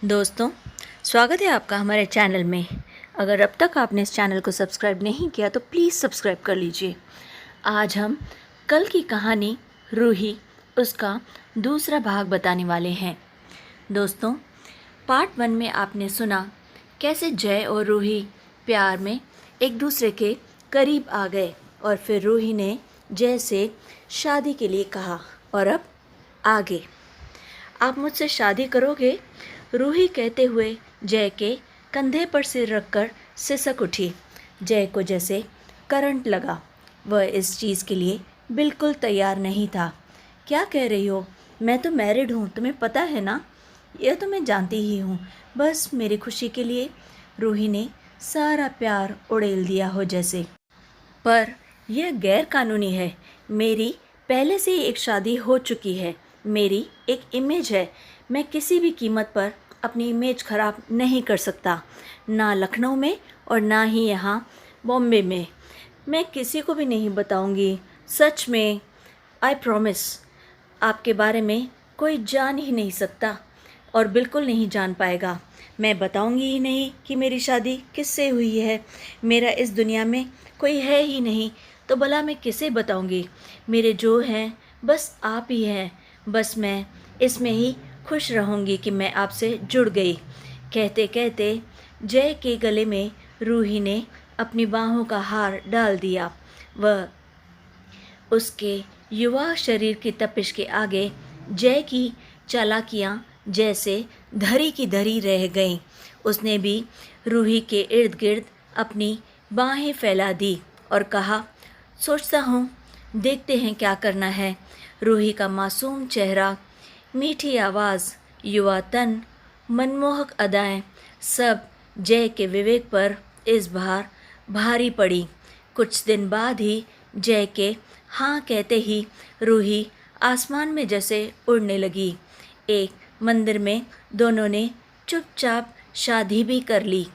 दोस्तों, स्वागत है आपका हमारे चैनल में। अगर अब तक आपने इस चैनल को सब्सक्राइब नहीं किया तो प्लीज़ सब्सक्राइब कर लीजिए। आज हम कल की कहानी रूही उसका दूसरा भाग बताने वाले हैं। दोस्तों, पार्ट 1 में आपने सुना कैसे जय और रूही प्यार में एक दूसरे के करीब आ गए और फिर रूही ने जय से शादी के लिए कहा। और अब आगे, आप मुझसे शादी करोगे? रूही कहते हुए जय के कंधे पर सिर रखकर सिसक उठी। जय को जैसे करंट लगा। वह इस चीज़ के लिए बिल्कुल तैयार नहीं था। क्या कह रही हो? मैं तो मैरिड हूँ, तुम्हें पता है ना? यह तो मैं जानती ही हूँ। बस मेरी खुशी के लिए। रूही ने सारा प्यार उड़ेल दिया हो जैसे। पर यह गैर कानूनी है। मेरी पहले से ही एक शादी हो चुकी है। मेरी एक इमेज है। मैं किसी भी कीमत पर अपनी इमेज खराब नहीं कर सकता, ना लखनऊ में और ना ही यहाँ बॉम्बे में। मैं किसी को भी नहीं बताऊंगी, सच में, आई प्रॉमिस। आपके बारे में कोई जान ही नहीं सकता और बिल्कुल नहीं जान पाएगा। मैं बताऊंगी ही नहीं कि मेरी शादी किससे हुई है। मेरा इस दुनिया में कोई है ही नहीं, तो भला मैं किसे बताऊंगी? मेरे जो हैं बस आप ही हैं। बस मैं इसमें ही खुश रहूंगी कि मैं आपसे जुड़ गई। कहते कहते जय के गले में रूही ने अपनी बाहों का हार डाल दिया। वह उसके युवा शरीर की तपिश के आगे जय की चालाकियां जैसे धरी की धरी रह गईं। उसने भी रूही के इर्द गिर्द अपनी बाहें फैला दी और कहा, सोचता हूँ, देखते हैं क्या करना है। रूही का मासूम चेहरा, मीठी आवाज़, युवा तन, मनमोहक अदाएं, सब जय के विवेक पर इस बार भारी पड़ी। कुछ दिन बाद ही जय के हाँ कहते ही रूही आसमान में जैसे उड़ने लगी। एक मंदिर में दोनों ने चुपचाप शादी भी कर ली।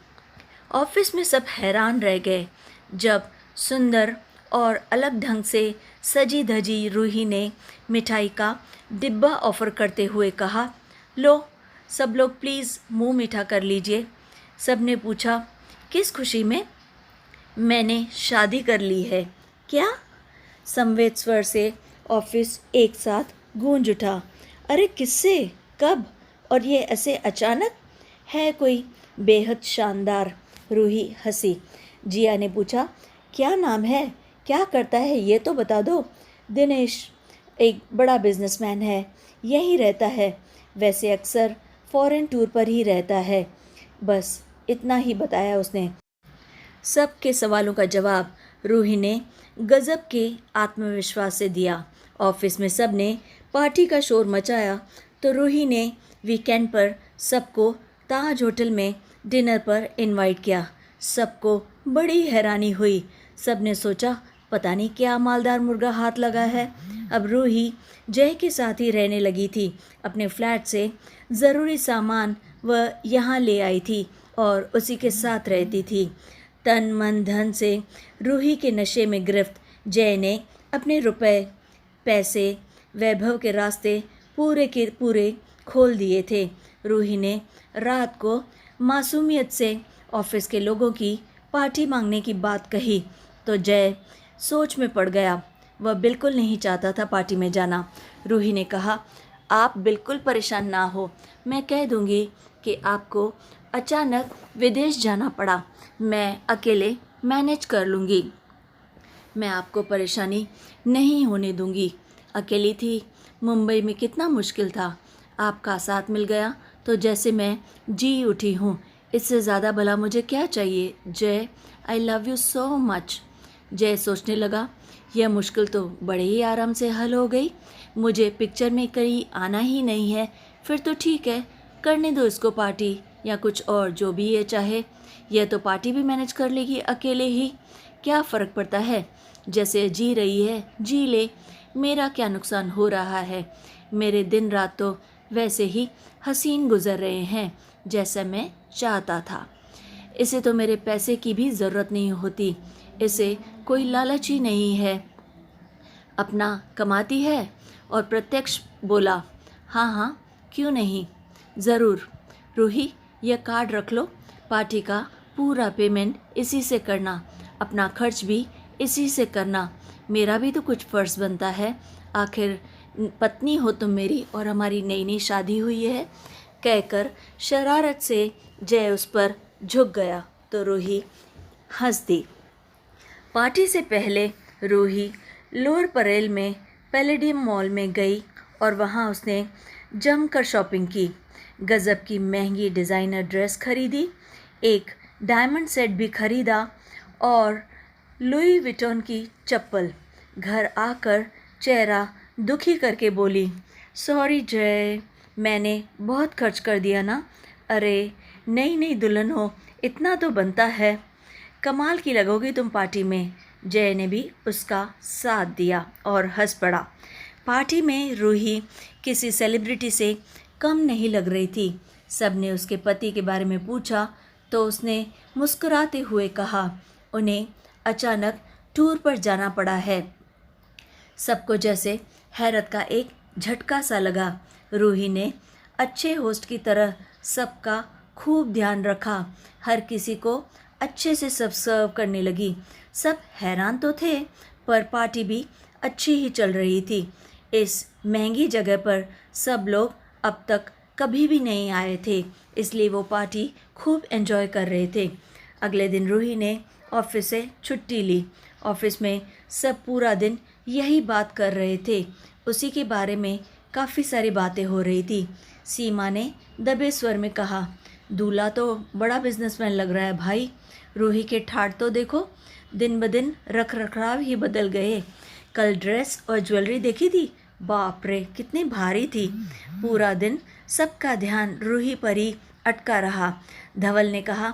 ऑफिस में सब हैरान रह गए जब सुंदर और अलग ढंग से सजी धजी रूही ने मिठाई का डिब्बा ऑफर करते हुए कहा, लो सब लोग प्लीज़ मुंह मीठा कर लीजिए। सबने पूछा, किस खुशी में? मैंने शादी कर ली है। क्या? संवेद स्वर से ऑफिस एक साथ गूंज उठा। अरे किससे? कब? और ये ऐसे अचानक? है कोई बेहद शानदार। रूही हंसी। जिया ने पूछा, क्या नाम है? क्या करता है ये तो बता दो। दिनेश, एक बड़ा बिजनेसमैन है, यहीं रहता है। वैसे अक्सर फॉरेन टूर पर ही रहता है। बस इतना ही बताया उसने। सबके सवालों का जवाब रूही ने गजब के आत्मविश्वास से दिया। ऑफिस में सब ने पार्टी का शोर मचाया तो रूही ने वीकेंड पर सबको ताज होटल में डिनर पर इनवाइट किया। सबको बड़ी हैरानी हुई। सब ने सोचा, पता नहीं क्या मालदार मुर्गा हाथ लगा है। अब रूही जय के साथ ही रहने लगी थी। अपने फ्लैट से ज़रूरी सामान वह यहाँ ले आई थी और उसी के साथ रहती थी। तन मन धन से रूही के नशे में गिरफ्त जय ने अपने रुपए, पैसे, वैभव के रास्ते पूरे के पूरे खोल दिए थे। रूही ने रात को मासूमियत से ऑफिस के लोगों की पार्टी मांगने की बात कही तो जय सोच में पड़ गया। वह बिल्कुल नहीं चाहता था पार्टी में जाना। रूही ने कहा, आप बिल्कुल परेशान ना हो, मैं कह दूंगी कि आपको अचानक विदेश जाना पड़ा। मैं अकेले मैनेज कर लूँगी। मैं आपको परेशानी नहीं होने दूंगी। अकेली थी, मुंबई में कितना मुश्किल था। आपका साथ मिल गया तो जैसे मैं जी उठी हूँ। इससे ज़्यादा भला मुझे क्या चाहिए? जय, I love you so much. जय सोचने लगा, यह मुश्किल तो बड़े ही आराम से हल हो गई। मुझे पिक्चर में कहीं आना ही नहीं है। फिर तो ठीक है, करने दो इसको पार्टी या कुछ और, जो भी ये चाहे। यह तो पार्टी भी मैनेज कर लेगी अकेले ही। क्या फ़र्क पड़ता है? जैसे जी रही है जी ले। मेरा क्या नुकसान हो रहा है? मेरे दिन रात तो वैसे ही हसीन गुजर रहे हैं जैसा मैं चाहता था। इसे तो मेरे पैसे की भी ज़रूरत नहीं होती। इसे कोई लालच ही नहीं है। अपना कमाती है। और प्रत्यक्ष बोला, हाँ हाँ, क्यों नहीं, ज़रूर। रूही, यह कार्ड रख लो, पार्टी का पूरा पेमेंट इसी से करना, अपना खर्च भी इसी से करना, मेरा भी तो कुछ फ़र्ज़ बनता है, आखिर पत्नी हो तुम मेरी और हमारी नई नई शादी हुई है, कहकर शरारत से जय उस पर झुक गया तो रूही हंस दी। पार्टी से पहले रूही लोअर परेल में पैलेडियम मॉल में गई और वहाँ उसने जमकर शॉपिंग की। गज़ब की महंगी डिज़ाइनर ड्रेस खरीदी, एक डायमंड सेट भी खरीदा और लुई विटॉन की चप्पल। घर आकर चेहरा दुखी करके बोली, सॉरी जय, मैंने बहुत खर्च कर दिया ना। अरे नई नई दुल्हन हो, इतना तो बनता है, कमाल की लगोगी तुम पार्टी में। जय ने भी उसका साथ दिया और हंस पड़ा। पार्टी में रूही किसी सेलिब्रिटी से कम नहीं लग रही थी। सबने उसके पति के बारे में पूछा तो उसने मुस्कुराते हुए कहा, उन्हें अचानक टूर पर जाना पड़ा है। सबको जैसे हैरत का एक झटका सा लगा। रूही ने अच्छे होस्ट की तरह सबका खूब ध्यान रखा, हर किसी को अच्छे से सब सर्व करने लगी। सब हैरान तो थे, पर पार्टी भी अच्छी ही चल रही थी। इस महंगी जगह पर सब लोग अब तक कभी भी नहीं आए थे, इसलिए वो पार्टी खूब एंजॉय कर रहे थे। अगले दिन रूही ने ऑफिस से छुट्टी ली। ऑफिस में सब पूरा दिन यही बात कर रहे थे, उसी के बारे में काफ़ी सारी बातें हो रही थी। सीमा ने दबे स्वर में कहा, दूल्हा तो बड़ा बिजनेसमैन लग रहा है भाई, रूही के ठाठ तो देखो, दिन ब दिन रख रखाव ही बदल गए। कल ड्रेस और ज्वेलरी देखी थी, बाप रे कितनी भारी थी। पूरा दिन सबका ध्यान रूही पर ही अटका रहा। धवल ने कहा,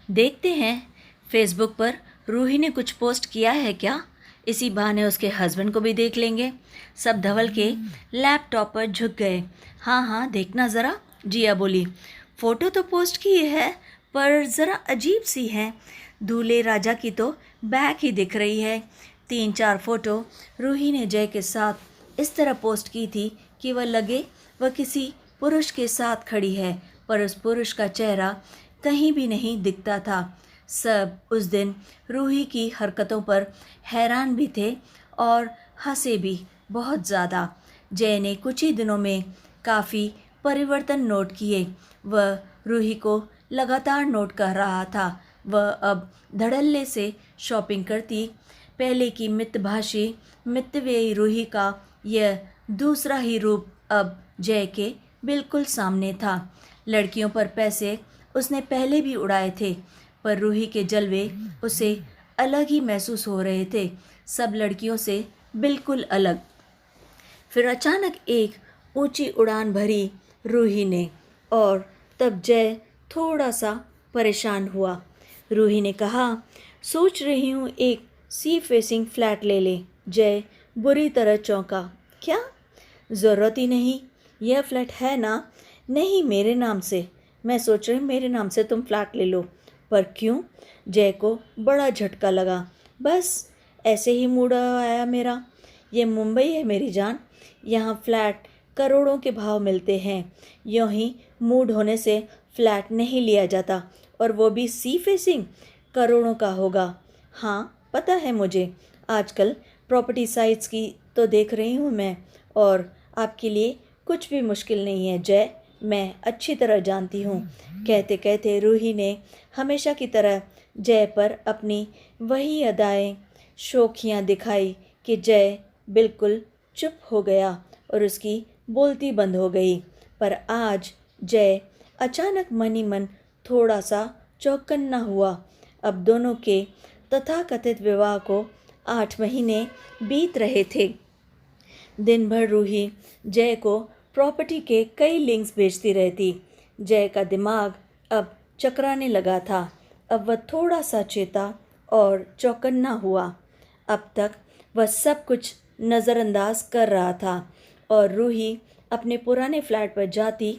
देखते हैं फेसबुक पर रूही ने कुछ पोस्ट किया है क्या, इसी बहाने उसके हस्बैंड को भी देख लेंगे। सब धवल के लैपटॉप पर झुक गए। हाँ हाँ देखना ज़रा, जिया बोली। फ़ोटो तो पोस्ट की है पर ज़रा अजीब सी है, दूल्हे राजा की तो बैक ही दिख रही है। 3-4 फ़ोटो रूही ने जय के साथ इस तरह पोस्ट की थी कि वह लगे वह किसी पुरुष के साथ खड़ी है, पर उस पुरुष का चेहरा कहीं भी नहीं दिखता था। सब उस दिन रूही की हरकतों पर हैरान भी थे और हंसे भी बहुत ज़्यादा। जय ने कुछ ही दिनों में काफ़ी परिवर्तन नोट किए। वह रूही को लगातार नोट कर रहा था। वह अब धड़ल्ले से शॉपिंग करती। पहले की मितभाषी मितव्ययी रूही का यह दूसरा ही रूप अब जय के बिल्कुल सामने था। लड़कियों पर पैसे उसने पहले भी उड़ाए थे, पर रूही के जलवे उसे अलग ही महसूस हो रहे थे, सब लड़कियों से बिल्कुल अलग। फिर अचानक एक ऊंची उड़ान भरी रूही ने, और तब जय थोड़ा सा परेशान हुआ। रूही ने कहा, सोच रही हूँ एक सी फेसिंग फ्लैट ले ले। जय बुरी तरह चौंका, क्या? ज़रूरत ही नहीं, यह फ्लैट है ना? नहीं, मेरे नाम से। मैं सोच रही हूँ मेरे नाम से तुम फ्लैट ले लो। पर क्यों? जय को बड़ा झटका लगा। बस ऐसे ही मूड आया मेरा। ये मुंबई है मेरी जान, यहाँ फ्लैट करोड़ों के भाव मिलते हैं। यूँ ही मूड होने से फ्लैट नहीं लिया जाता, और वो भी सी फेसिंग, करोड़ों का होगा। हाँ पता है मुझे, आजकल प्रॉपर्टी साइट्स की तो देख रही हूँ मैं, और आपके लिए कुछ भी मुश्किल नहीं है जय, मैं अच्छी तरह जानती हूँ। कहते कहते रूही ने हमेशा की तरह जय पर अपनी वही अदाएं शोखियाँ दिखाई कि जय बिल्कुल चुप हो गया और उसकी बोलती बंद हो गई। पर आज जय अचानक मन ही मन थोड़ा सा चौकन्ना हुआ। अब दोनों के तथाकथित विवाह को 8 महीने बीत रहे थे। दिन भर रूही जय को प्रॉपर्टी के कई लिंक्स भेजती रहती। जय का दिमाग अब चकराने लगा था। अब वह थोड़ा सा चेता और चौकन्ना हुआ। अब तक वह सब कुछ नज़रअंदाज कर रहा था, और रूही अपने पुराने फ्लैट पर जाती,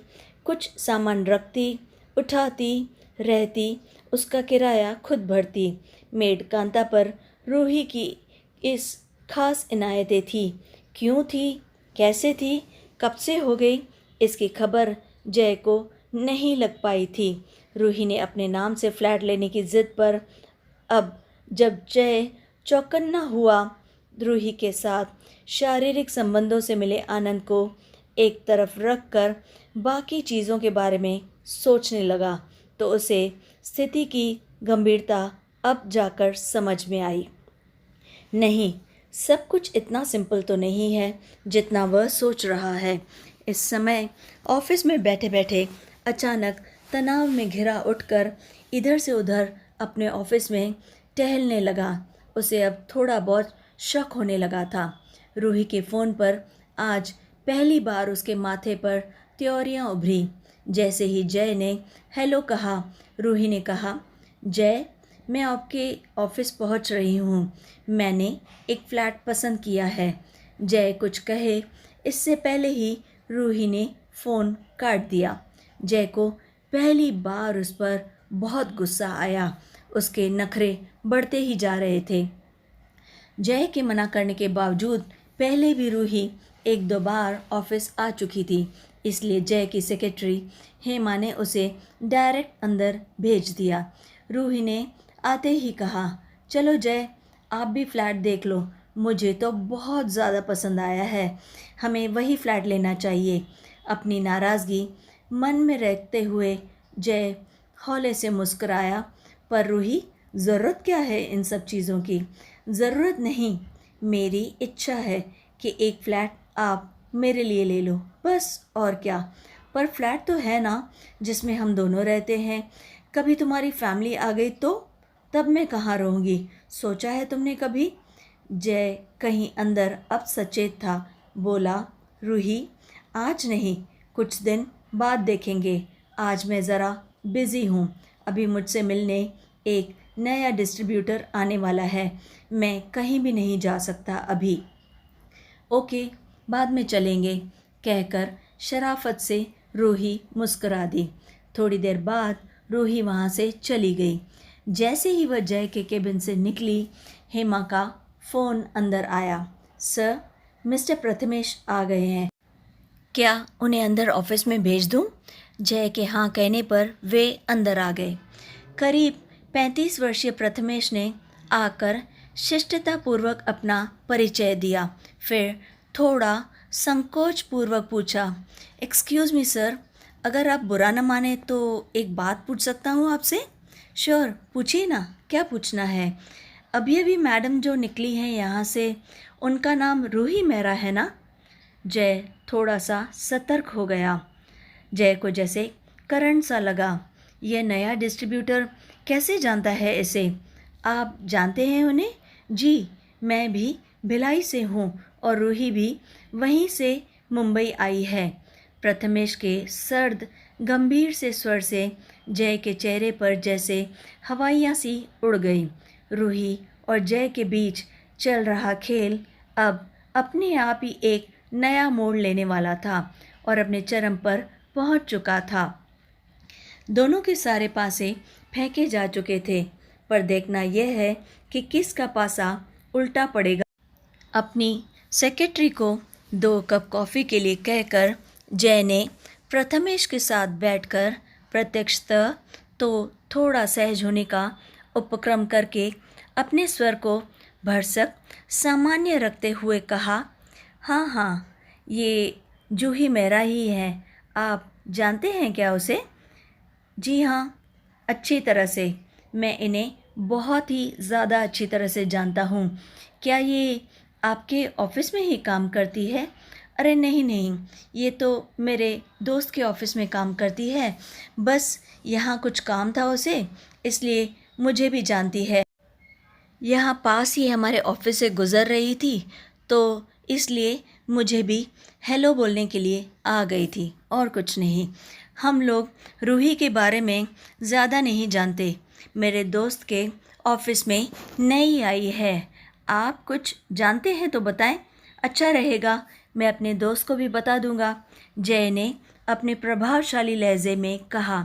कुछ सामान रखती, उठाती, रहती, उसका किराया खुद भरती। मेड कांता पर रूही की इस खास इनायतें थी। क्यों थी, कैसे थी, कब से हो गई, इसकी खबर जय को नहीं लग पाई थी। रूही ने अपने नाम से फ्लैट लेने की जिद पर अब जब जय चौकन्ना हुआ, रूही के साथ शारीरिक संबंधों से मिले आनंद को एक तरफ रख कर बाकी चीज़ों के बारे में सोचने लगा, तो उसे स्थिति की गंभीरता अब जाकर समझ में आई। नहीं, सब कुछ इतना सिंपल तो नहीं है जितना वह सोच रहा है। इस समय ऑफिस में बैठे बैठे अचानक तनाव में घिरा उठकर इधर से उधर अपने ऑफिस में टहलने लगा। उसे अब थोड़ा बहुत शक होने लगा था। रूही के फ़ोन पर आज पहली बार उसके माथे पर त्योरियां उभरी। जैसे ही जय ने हेलो कहा, रूही ने कहा, जय, मैं आपके ऑफिस पहुंच रही हूँ। मैंने एक फ़्लैट पसंद किया है। जय कुछ कहे इससे पहले ही रूही ने फ़ोन काट दिया। जय को पहली बार उस पर बहुत गुस्सा आया। उसके नखरे बढ़ते ही जा रहे थे। जय के मना करने के बावजूद पहले भी रूही एक दो बार ऑफिस आ चुकी थी, इसलिए जय की सेक्रेटरी हेमा ने उसे डायरेक्ट अंदर भेज दिया। रूही ने आते ही कहा, चलो जय, आप भी फ्लैट देख लो, मुझे तो बहुत ज़्यादा पसंद आया है, हमें वही फ्लैट लेना चाहिए। अपनी नाराज़गी मन में रखते हुए जय हौले से मुस्कुराया, पर रूही, ज़रूरत क्या है इन सब चीज़ों की? ज़रूरत नहीं, मेरी इच्छा है कि एक फ़्लैट आप मेरे लिए ले लो, बस और क्या। पर फ्लैट तो है ना जिसमें हम दोनों रहते हैं। कभी तुम्हारी फैमिली आ गई तो तब मैं कहाँ रहूँगी? सोचा है तुमने कभी? जय कहीं अंदर अब सचेत था। बोला, रूही, आज नहीं, कुछ दिन बाद देखेंगे। आज मैं ज़रा बिज़ी हूँ। अभी मुझसे मिलने एक नया डिस्ट्रीब्यूटर आने वाला है। मैं कहीं भी नहीं जा सकता अभी। ओके, बाद में चलेंगे, कहकर शराफत से रूही मुस्कुरा दी। थोड़ी देर बाद रूही वहाँ से चली गई। जैसे ही वह जय के केबिन से निकली, हेमा का फ़ोन अंदर आया। सर, मिस्टर प्रथमेश आ गए हैं, क्या उन्हें अंदर ऑफिस में भेज दूं? जय के हाँ कहने पर वे अंदर आ गए। करीब 35 वर्षीय प्रथमेश ने आकर शिष्टतापूर्वक अपना परिचय दिया। फिर थोड़ा संकोचपूर्वक पूछा, एक्सक्यूज़ मी सर, अगर आप बुरा न माने तो एक बात पूछ सकता हूँ आपसे? श्योर, पूछिए ना, क्या पूछना है? अभी अभी मैडम जो निकली हैं यहाँ से, उनका नाम रूही मेहरा है ना? जय थोड़ा सा सतर्क हो गया। जय को जैसे करंट सा लगा। यह नया डिस्ट्रीब्यूटर कैसे जानता है इसे? आप जानते हैं उन्हें? जी, मैं भी भिलाई से हूँ और रूही भी वहीं से मुंबई आई है। प्रथमेश के सर्द गंभीर से स्वर से जय के चेहरे पर जैसे हवाइयाँ सी उड़ गई। रूही और जय के बीच चल रहा खेल अब अपने आप ही एक नया मोड़ लेने वाला था और अपने चरम पर पहुंच चुका था। दोनों के सारे पासे फेंके जा चुके थे, पर देखना यह है कि किसका पासा उल्टा पड़ेगा। अपनी सेक्रेटरी को 2 कप कॉफ़ी के लिए कहकर जय ने प्रथमेश के साथ बैठकर प्रत्यक्षतः तो थोड़ा सहज होने का उपक्रम करके अपने स्वर को भरसक सामान्य रखते हुए कहा, हाँ हाँ, ये जूही मेहरा ही है। आप जानते हैं क्या उसे? जी हाँ, अच्छी तरह से। मैं इन्हें बहुत ही ज़्यादा अच्छी तरह से जानता हूँ। क्या ये आपके ऑफिस में ही काम करती है? अरे नहीं नहीं, ये तो मेरे दोस्त के ऑफिस में काम करती है। बस यहाँ कुछ काम था उसे, इसलिए मुझे भी जानती है। यहाँ पास ही हमारे ऑफिस से गुज़र रही थी, तो इसलिए मुझे भी हेलो बोलने के लिए आ गई थी, और कुछ नहीं। हम लोग रूही के बारे में ज़्यादा नहीं जानते। मेरे दोस्त के ऑफिस में नई आई है। आप कुछ जानते हैं तो बताएं, अच्छा रहेगा, मैं अपने दोस्त को भी बता दूंगा। जय ने अपने प्रभावशाली लहजे में कहा।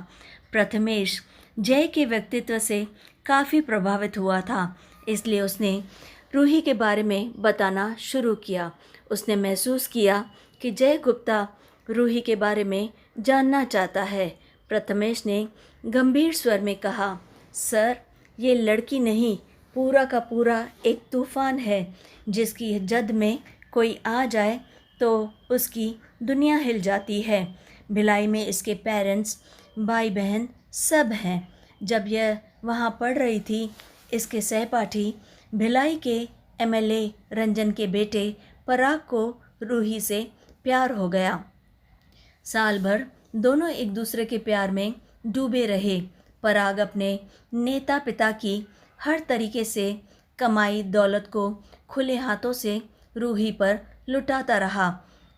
प्रथमेश जय के व्यक्तित्व से काफ़ी प्रभावित हुआ था, इसलिए उसने रूही के बारे में बताना शुरू किया। उसने महसूस किया कि जय गुप्ता रूही के बारे में जानना चाहता है, प्रथमेश ने गंभीर स्वर में कहा, सर, ये लड़की नहीं, पूरा का पूरा एक तूफान है जिसकी जद में कोई आ जाए तो उसकी दुनिया हिल जाती है। भिलाई में इसके पेरेंट्स, भाई बहन सब हैं। जब यह वहाँ पढ़ रही थी, इसके सहपाठी भिलाई के एमएलए रंजन के बेटे पराग को रूही से प्यार हो गया। साल भर दोनों एक दूसरे के प्यार में डूबे रहे। पराग अपने नेता पिता की हर तरीके से कमाई दौलत को खुले हाथों से रूही पर लुटाता रहा।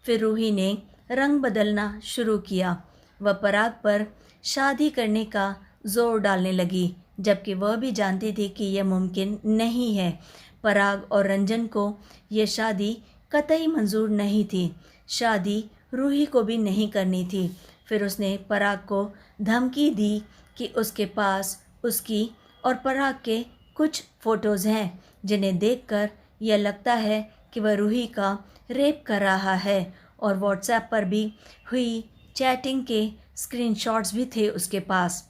फिर रूही ने रंग बदलना शुरू किया। वह पराग पर शादी करने का जोर डालने लगी, जबकि वह भी जानती थी कि यह मुमकिन नहीं है। पराग और रंजन को यह शादी कतई मंजूर नहीं थी। शादी रूही को भी नहीं करनी थी। फिर उसने पराग को धमकी दी कि उसके पास उसकी और पराग के कुछ फ़ोटोज़ हैं जिन्हें देखकर यह लगता है कि वह रूही का रेप कर रहा है, और व्हाट्सएप पर भी हुई चैटिंग के स्क्रीनशॉट्स भी थे उसके पास,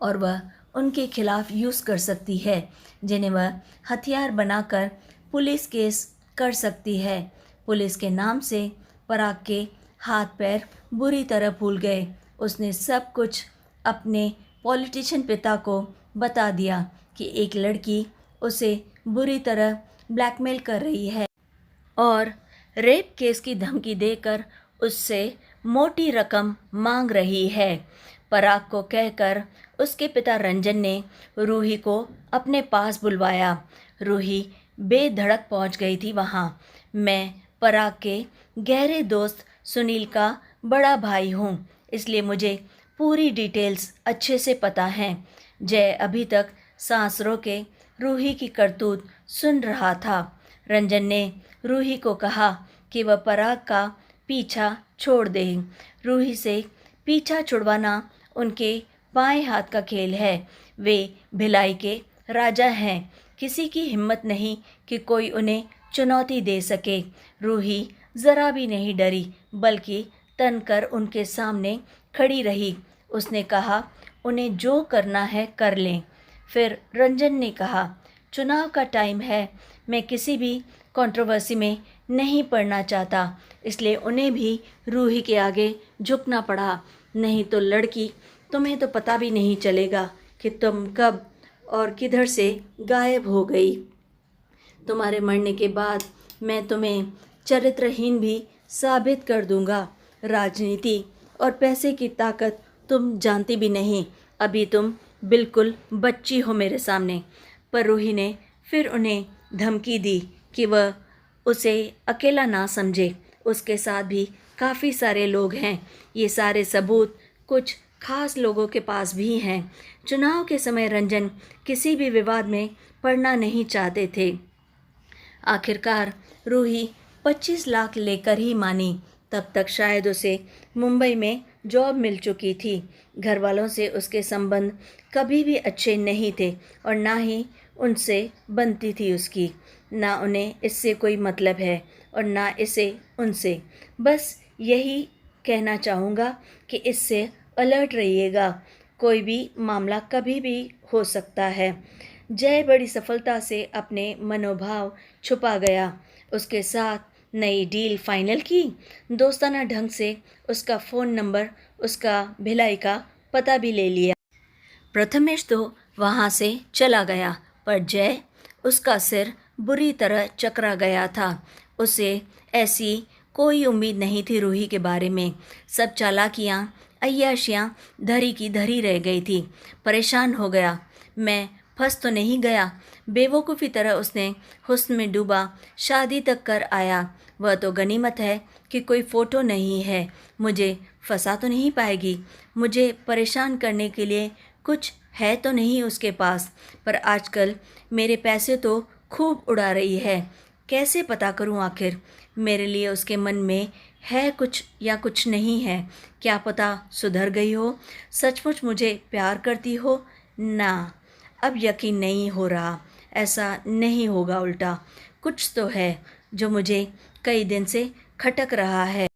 और वह उनके खिलाफ यूज़ कर सकती है, जिन्हें वह हथियार बनाकर पुलिस केस कर सकती है। पुलिस के नाम से पराग के हाथ पैर बुरी तरह फूल गए। उसने सब कुछ अपने पॉलिटिशियन पिता को बता दिया कि एक लड़की उसे बुरी तरह ब्लैकमेल कर रही है और रेप केस की धमकी देकर उससे मोटी रकम मांग रही है। पराग को कहकर उसके पिता रंजन ने रूही को अपने पास बुलवाया। रूही बेधड़क पहुंच गई थी वहां। मैं पराग के गहरे दोस्त सुनील का बड़ा भाई हूं, इसलिए मुझे पूरी डिटेल्स अच्छे से पता हैं। जय अभी तक सांस रोके रूही की करतूत सुन रहा था। रंजन ने रूही को कहा कि वह पराग का पीछा छोड़ दे। रूही से पीछा छुड़वाना उनके बाएं हाथ का खेल है। वे भिलाई के राजा हैं। किसी की हिम्मत नहीं कि कोई उन्हें चुनौती दे सके। रूही ज़रा भी नहीं डरी, बल्कि तनकर उनके सामने खड़ी रही। उसने कहा, उन्हें जो करना है कर लें। फिर रंजन ने कहा, चुनाव का टाइम है, मैं किसी भी कंट्रोवर्सी में नहीं पड़ना चाहता, इसलिए उन्हें भी रूही के आगे झुकना पड़ा। नहीं तो लड़की, तुम्हें तो पता भी नहीं चलेगा कि तुम कब और किधर से गायब हो गई। तुम्हारे मरने के बाद मैं तुम्हें चरित्रहीन भी साबित कर दूंगा। राजनीति और पैसे की ताकत तुम जानती भी नहीं। अभी तुम बिल्कुल बच्ची हो मेरे सामने। पर रूही ने फिर उन्हें धमकी दी कि वह उसे अकेला ना समझे। उसके साथ भी काफ़ी सारे लोग हैं। ये सारे सबूत कुछ खास लोगों के पास भी हैं। चुनाव के समय रंजन किसी भी विवाद में पड़ना नहीं चाहते थे। आखिरकार रूही 25 लाख लेकर ही मानी। तब तक शायद उसे मुंबई में जॉब मिल चुकी थी। घर वालों से उसके संबंध कभी भी अच्छे नहीं थे और ना ही उनसे बनती थी उसकी। ना उन्हें इससे कोई मतलब है और ना इसे उनसे। बस यही कहना चाहूँगा कि इससे अलर्ट रहिएगा, कोई भी मामला कभी भी हो सकता है। जय बड़ी सफलता से अपने मनोभाव छुपा गया। उसके साथ नई डील फाइनल की। दोस्ताना ढंग से उसका फ़ोन नंबर, उसका भिलाई का पता भी ले लिया। प्रथमेश तो वहाँ से चला गया, पर जय, उसका सिर बुरी तरह चकरा गया था। उसे ऐसी कोई उम्मीद नहीं थी रूही के बारे में। सब चालाकियाँ, अय्याशियाँ धरी की धरी रह गई थी। परेशान हो गया। मैं फंस तो नहीं गया। बेवकूफ़ी तरह उसने हुस्न में डूबा, शादी तक कर आया। वह तो गनीमत है कि कोई फ़ोटो नहीं है। मुझे फंसा तो नहीं पाएगी। मुझे परेशान करने के लिए कुछ है तो नहीं उसके पास। पर आजकल मेरे पैसे तो खूब उड़ा रही है। कैसे पता करूं आखिर मेरे लिए उसके मन में है कुछ या कुछ नहीं है। क्या पता सुधर गई हो, सचमुच मुझे प्यार करती हो। ना, अब यकीन नहीं हो रहा। ऐसा नहीं होगा, उल्टा कुछ तो है जो मुझे कई दिन से खटक रहा है।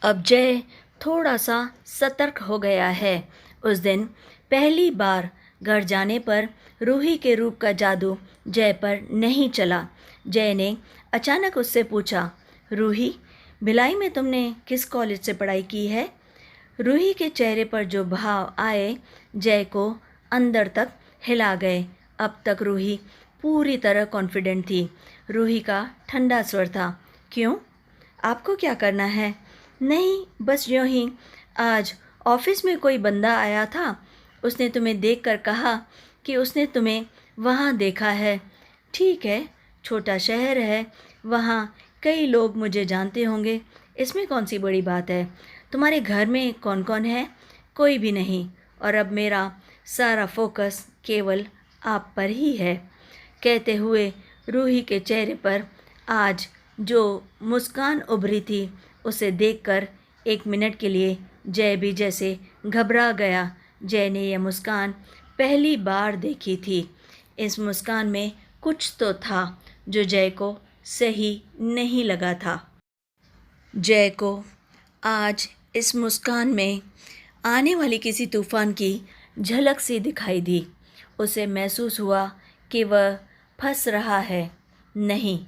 अब जय थोड़ा सा सतर्क हो गया है। उस दिन पहली बार घर जाने पर रूही के रूप का जादू जय पर नहीं चला। जय ने अचानक उससे पूछा, रूही, भिलाई में तुमने किस कॉलेज से पढ़ाई की है? रूही के चेहरे पर जो भाव आए जय को अंदर तक हिला गए। अब तक रूही पूरी तरह कॉन्फिडेंट थी। रूही का ठंडा स्वर था, क्यों? आपको क्या करना है? नहीं, बस यूँ ही। आज ऑफिस में कोई बंदा आया था, उसने तुम्हें देखकर कहा कि उसने तुम्हें वहाँ देखा है। ठीक है, छोटा शहर है, वहाँ कई लोग मुझे जानते होंगे, इसमें कौन सी बड़ी बात है। तुम्हारे घर में कौन कौन है? कोई भी नहीं, और अब मेरा सारा फोकस केवल आप पर ही है। कहते हुए रूही के चेहरे पर आज जो मुस्कान उभरी थी उसे देखकर एक मिनट के लिए जय भी जैसे घबरा गया। जय ने यह मुस्कान पहली बार देखी थी। इस मुस्कान में कुछ तो था जो जय को सही नहीं लगा था। जय को आज इस मुस्कान में आने वाली किसी तूफान की झलक सी दिखाई दी। उसे महसूस हुआ कि वह फंस रहा है, नहीं,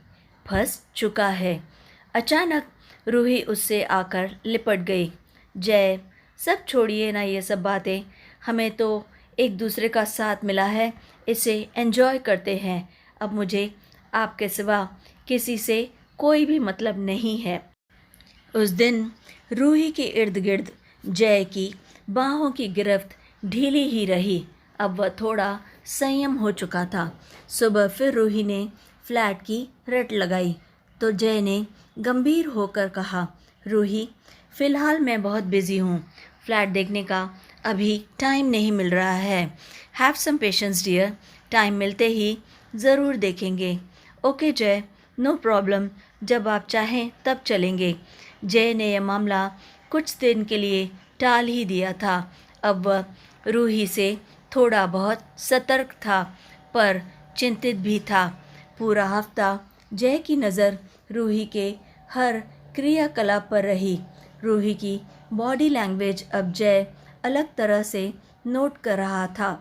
फंस चुका है। अचानक रूही उससे आकर लिपट गई। जय, सब छोड़िए ना ये सब बातें, हमें तो एक दूसरे का साथ मिला है, इसे एंजॉय करते हैं। अब मुझे आपके सिवा किसी से कोई भी मतलब नहीं है। उस दिन रूही के इर्द गिर्द जय की बाहों की गिरफ्त ढीली ही रही। अब वह थोड़ा संयम हो चुका था। सुबह फिर रूही ने फ्लैट की रट लगाई तो जय ने गंभीर होकर कहा, रूही, फ़िलहाल मैं बहुत बिज़ी हूँ, फ्लैट देखने का अभी टाइम नहीं मिल रहा है। Have some patience dear, time मिलते ही ज़रूर देखेंगे। ओके जय, नो प्रॉब्लम, जब आप चाहें तब चलेंगे। जय ने यह मामला कुछ दिन के लिए टाल ही दिया था। अब वह रूही से थोड़ा बहुत सतर्क था पर चिंतित भी था। पूरा हफ्ता जय की नज़र रूही के हर क्रियाकलाप पर रही। रूही की बॉडी लैंग्वेज अब जय अलग तरह से नोट कर रहा था।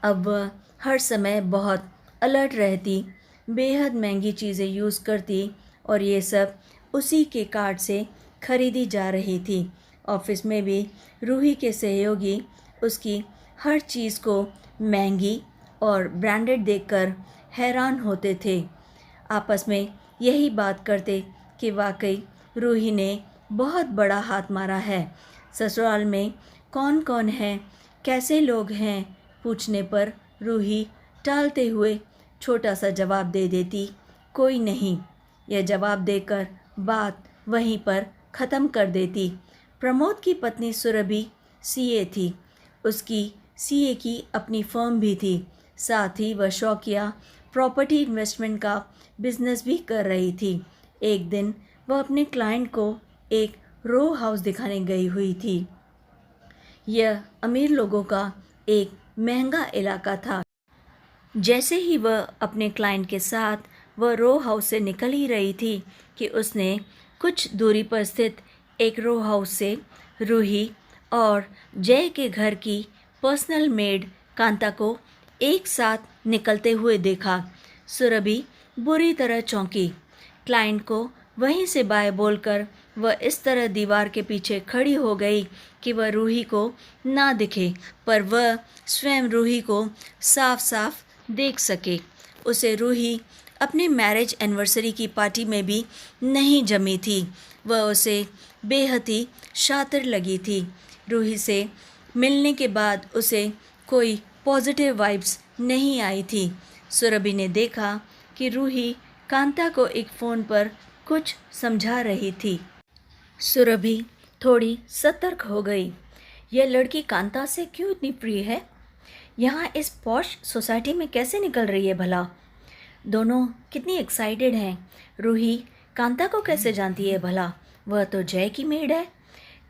अब वह हर समय बहुत अलर्ट रहती, बेहद महंगी चीज़ें यूज़ करती और ये सब उसी के कार्ड से खरीदी जा रही थी। ऑफिस में भी रूही के सहयोगी उसकी हर चीज़ को महंगी और ब्रांडेड देखकर हैरान होते थे। आपस में यही बात करते कि वाकई रूही ने बहुत बड़ा हाथ मारा है। ससुराल में कौन कौन है, कैसे लोग हैं, पूछने पर रूही टालते हुए छोटा सा जवाब दे देती, कोई नहीं। यह जवाब देकर बात वहीं पर ख़त्म कर देती। प्रमोद की पत्नी सुरभि सीए थी। उसकी सीए की अपनी फर्म भी थी। साथ ही वह शौकिया प्रॉपर्टी इन्वेस्टमेंट का बिजनेस भी कर रही थी। एक दिन वह अपने क्लाइंट को एक रो हाउस दिखाने गई हुई थी। यह अमीर लोगों का एक महंगा इलाका था। जैसे ही वह अपने क्लाइंट के साथ वह रो हाउस से निकल ही रही थी कि उसने कुछ दूरी पर स्थित एक रो हाउस से रूही और जय के घर की पर्सनल मेड कांता को एक साथ निकलते हुए देखा। सुरभि बुरी तरह चौंकी। क्लाइंट को वहीं से बाय बोलकर वह इस तरह दीवार के पीछे खड़ी हो गई कि वह रूही को ना दिखे, पर वह स्वयं रूही को साफ साफ देख सके। उसे रूही अपने मैरिज एनिवर्सरी की पार्टी में भी नहीं जमी थी। वह उसे बेहद ही शातिर लगी थी। रूही से मिलने के बाद उसे कोई पॉजिटिव वाइब्स नहीं आई थी। सुरभि ने देखा कि रूही कांता को एक फ़ोन पर कुछ समझा रही थी। सुरभि थोड़ी सतर्क हो गई। यह लड़की कांता से क्यों इतनी प्रिय है? यहाँ इस पॉश सोसाइटी में कैसे निकल रही है भला? दोनों कितनी एक्साइटेड हैं। रूही कांता को कैसे जानती है भला? वह तो जय की मेड है।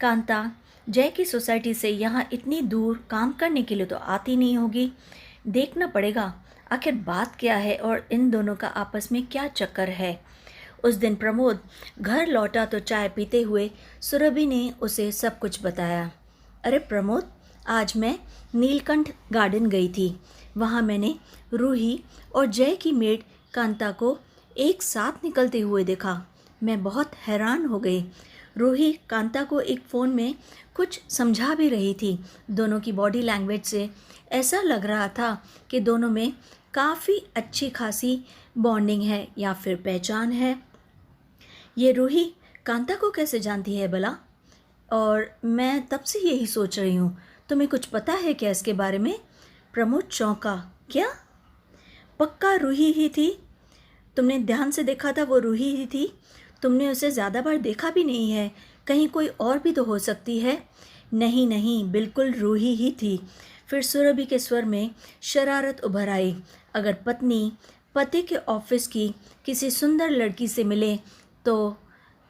कांता जय की सोसाइटी से यहाँ इतनी दूर काम करने के लिए तो आती नहीं होगी। देखना पड़ेगा आखिर बात क्या है और इन दोनों का आपस में क्या चक्कर है। उस दिन प्रमोद घर लौटा तो चाय पीते हुए सुरभि ने उसे सब कुछ बताया। अरे प्रमोद, आज मैं नीलकंठ गार्डन गई थी। वहाँ मैंने रूही और जय की मेड कांता को एक साथ निकलते हुए देखा। मैं बहुत हैरान हो गई। रूही कांता को एक फ़ोन में कुछ समझा भी रही थी। दोनों की बॉडी लैंग्वेज से ऐसा लग रहा था कि दोनों में काफ़ी अच्छी खासी बॉन्डिंग है या फिर पहचान है। ये रूही कांता को कैसे जानती है भला? और मैं तब से यही सोच रही हूँ। तुम्हें कुछ पता है क्या इसके बारे में? प्रमोद चौंका। क्या? पक्का रूही ही थी? तुमने ध्यान से देखा था वो रूही ही थी? तुमने उसे ज़्यादा बार देखा भी नहीं है, कहीं कोई और भी तो हो सकती है। नहीं नहीं, बिल्कुल रूही ही थी। फिर सुरभि के स्वर में शरारत उभर आई। अगर पत्नी पति के ऑफिस की किसी सुंदर लड़की से मिले तो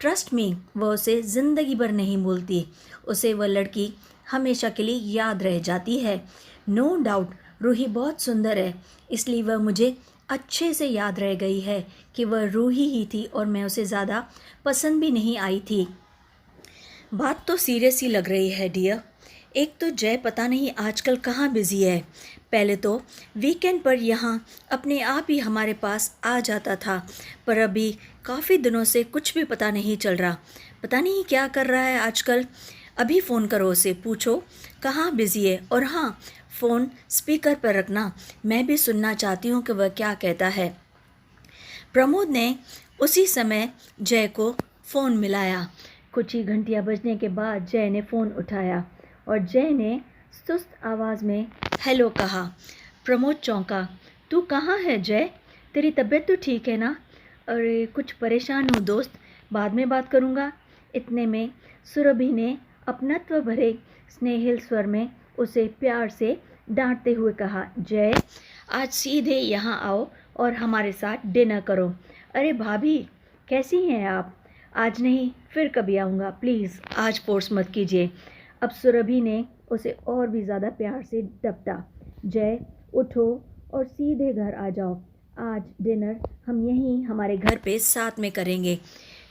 ट्रस्ट मी, वह उसे ज़िंदगी भर नहीं भूलती। उसे वह लड़की हमेशा के लिए याद रह जाती है। नो डाउट रूही बहुत सुंदर है, इसलिए वह मुझे अच्छे से याद रह गई है कि वह रूही ही थी और मैं उसे ज़्यादा पसंद भी नहीं आई थी। बात तो सीरियस ही लग रही है डियर। एक तो जय पता नहीं आजकल कहाँ बिजी है। पहले तो वीकेंड पर यहाँ अपने आप ही हमारे पास आ जाता था, पर अभी काफ़ी दिनों से कुछ भी पता नहीं चल रहा। पता नहीं क्या कर रहा है आजकल। अभी फ़ोन करो उसे, पूछो कहाँ बिजी है। और हाँ, फ़ोन स्पीकर पर रखना, मैं भी सुनना चाहती हूँ कि वह क्या कहता है। प्रमोद ने उसी समय जय को फ़ोन मिलाया। कुछ ही घंटियाँ बजने के बाद जय ने फ़ोन उठाया और जय ने सुस्त आवाज़ में हेलो कहा। प्रमोद चौंका। तू कहाँ है जय? तेरी तबीयत तो ठीक है ना? अरे कुछ परेशान हूँ दोस्त, बाद में बात करूँगा। इतने में सुरभि ने अपनत्व भरे स्नेहिल स्वर में उसे प्यार से डांटते हुए कहा, जय आज सीधे यहाँ आओ और हमारे साथ डिनर करो। अरे भाभी, कैसी हैं आप? आज नहीं फिर कभी आऊँगा, प्लीज़ आज फोर्स मत कीजिए। अब सुरभि ने उसे और भी ज़्यादा प्यार से डपटा। जय उठो और सीधे घर आ जाओ। आज डिनर हम यहीं हमारे घर पे साथ में करेंगे।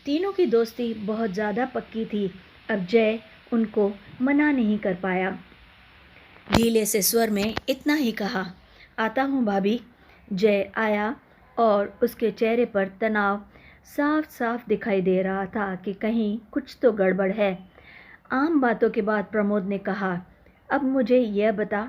तीनों की दोस्ती बहुत ज़्यादा पक्की थी। अब जय उनको मना नहीं कर पाया। ढीले से स्वर में इतना ही कहा, आता हूँ भाभी। जय आया और उसके चेहरे पर तनाव साफ साफ दिखाई दे रहा था कि कहीं कुछ तो गड़बड़ है। आम बातों के बाद प्रमोद ने कहा, अब मुझे यह बता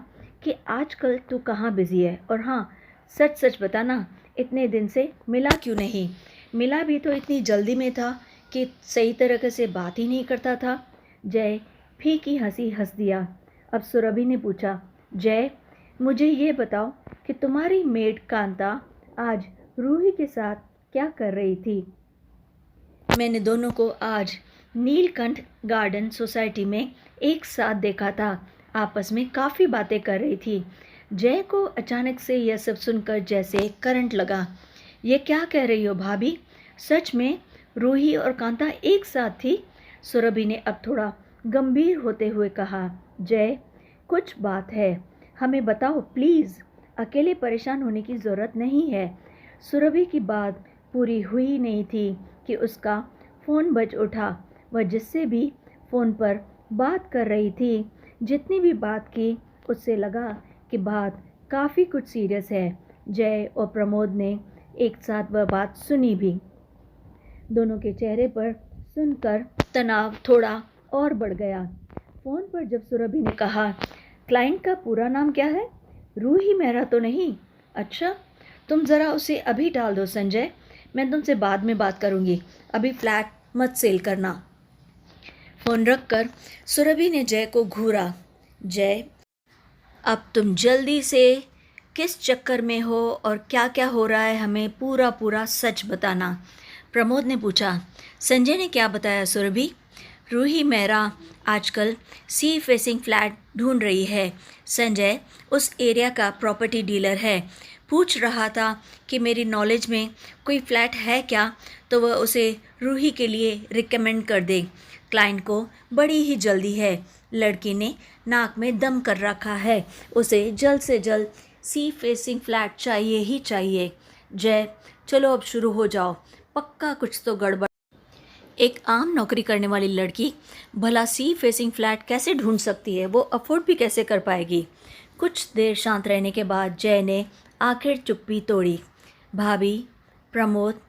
कि आजकल तू कहाँ बिजी है, और हाँ सच सच बताना, इतने दिन से मिला क्यों नहीं? मिला भी तो इतनी जल्दी में था कि सही तरीके से बात ही नहीं करता था। जय फीकी हंसी हंस दिया। अब सुरभि ने पूछा, जय मुझे ये बताओ कि तुम्हारी मेड कांता आज रूही के साथ क्या कर रही थी? मैंने दोनों को आज नीलकंठ गार्डन सोसाइटी में एक साथ देखा था। आपस में काफ़ी बातें कर रही थी। जय को अचानक से यह सब सुनकर जैसे करंट लगा। ये क्या कह रही हो भाभी? सच में रूही और कांता एक साथ थी? सुरभि ने अब थोड़ा गंभीर होते हुए कहा, जय कुछ बात है, हमें बताओ प्लीज़। अकेले परेशान होने की ज़रूरत नहीं है। सुरभि की बात पूरी हुई नहीं थी कि उसका फ़ोन बज उठा। वह जिससे भी फ़ोन पर बात कर रही थी, जितनी भी बात की, उससे लगा कि बात काफ़ी कुछ सीरियस है। जय और प्रमोद ने एक साथ वह बात सुनी भी। दोनों के चेहरे पर सुनकर तनाव थोड़ा और बढ़ गया। फ़ोन पर जब सुरभि ने कहा, क्लाइंट का पूरा नाम क्या है? रूही मेहरा तो नहीं? अच्छा, तुम ज़रा उसे अभी डाल दो संजय, मैं तुमसे बाद में बात करूँगी, अभी फ्लैट मत सेल करना। फ़ोन रखकर सुरभि ने जय को घूरा। जय, अब तुम जल्दी से किस चक्कर में हो और क्या क्या हो रहा है, हमें पूरा पूरा सच बताना। प्रमोद ने पूछा। संजय ने क्या बताया सुरभि? रूही मेहरा आजकल सी फेसिंग फ्लैट ढूंढ रही है। संजय उस एरिया का प्रॉपर्टी डीलर है। पूछ रहा था कि मेरी नॉलेज में कोई फ्लैट है क्या, तो वह उसे रूही के लिए रिकमेंड कर दे। क्लाइंट को बड़ी ही जल्दी है। लड़की ने नाक में दम कर रखा है, उसे जल्द से जल्द सी फेसिंग फ्लैट चाहिए ही चाहिए। जय चलो अब शुरू हो जाओ, पक्का कुछ तो गड़बड़। एक आम नौकरी करने वाली लड़की भला सी फेसिंग फ्लैट कैसे ढूंढ सकती है? वो अफोर्ड भी कैसे कर पाएगी? कुछ देर शांत रहने के बाद जय ने आखिर चुप्पी तोड़ी। भाभी, प्रमोद,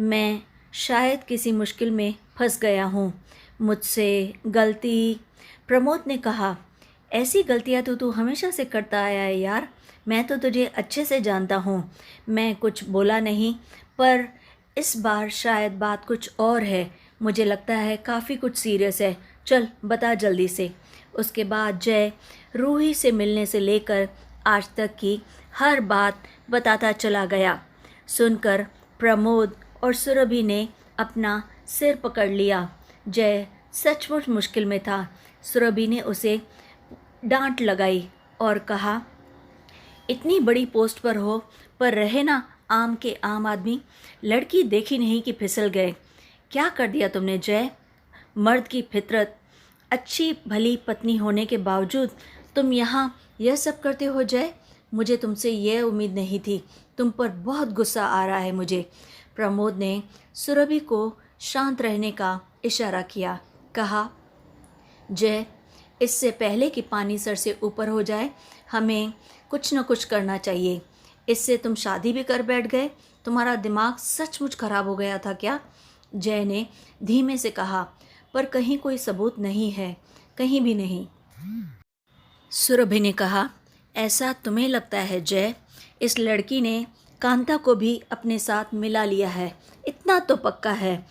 मैं शायद किसी मुश्किल में फंस गया हूँ। मुझसे गलती। प्रमोद ने कहा, ऐसी गलतियाँ तो तू हमेशा से करता आया है यार। मैं तो तुझे अच्छे से जानता हूँ। मैं कुछ बोला नहीं, पर इस बार शायद बात कुछ और है। मुझे लगता है काफ़ी कुछ सीरियस है। चल बता जल्दी से। उसके बाद जय रूही से मिलने से लेकर आज तक की हर बात बताता चला गया। सुनकर प्रमोद और सुरभि ने अपना सिर पकड़ लिया। जय सचमुच मुश्किल में था। सुरभि ने उसे डांट लगाई और कहा, इतनी बड़ी पोस्ट पर हो, पर रहे ना आम के आम आदमी। लड़की देखी नहीं कि फिसल गए। क्या कर दिया तुमने जय? मर्द की फितरत, अच्छी भली पत्नी होने के बावजूद तुम यहाँ यह सब करते हो जय। मुझे तुमसे यह उम्मीद नहीं थी। तुम पर बहुत गुस्सा आ रहा है मुझे। प्रमोद ने सुरभि को शांत रहने का इशारा किया। कहा, जय, इससे पहले कि पानी सर से ऊपर हो जाए हमें कुछ न कुछ करना चाहिए। इससे तुम शादी भी कर बैठ गए। तुम्हारा दिमाग सचमुच खराब हो गया था क्या? जय ने धीमे से कहा, पर कहीं कोई सबूत नहीं है, कहीं भी नहीं। सुरभि ने कहा, ऐसा तुम्हें लगता है जय? इस लड़की ने कांता को भी अपने साथ मिला लिया है, इतना तो पक्का है।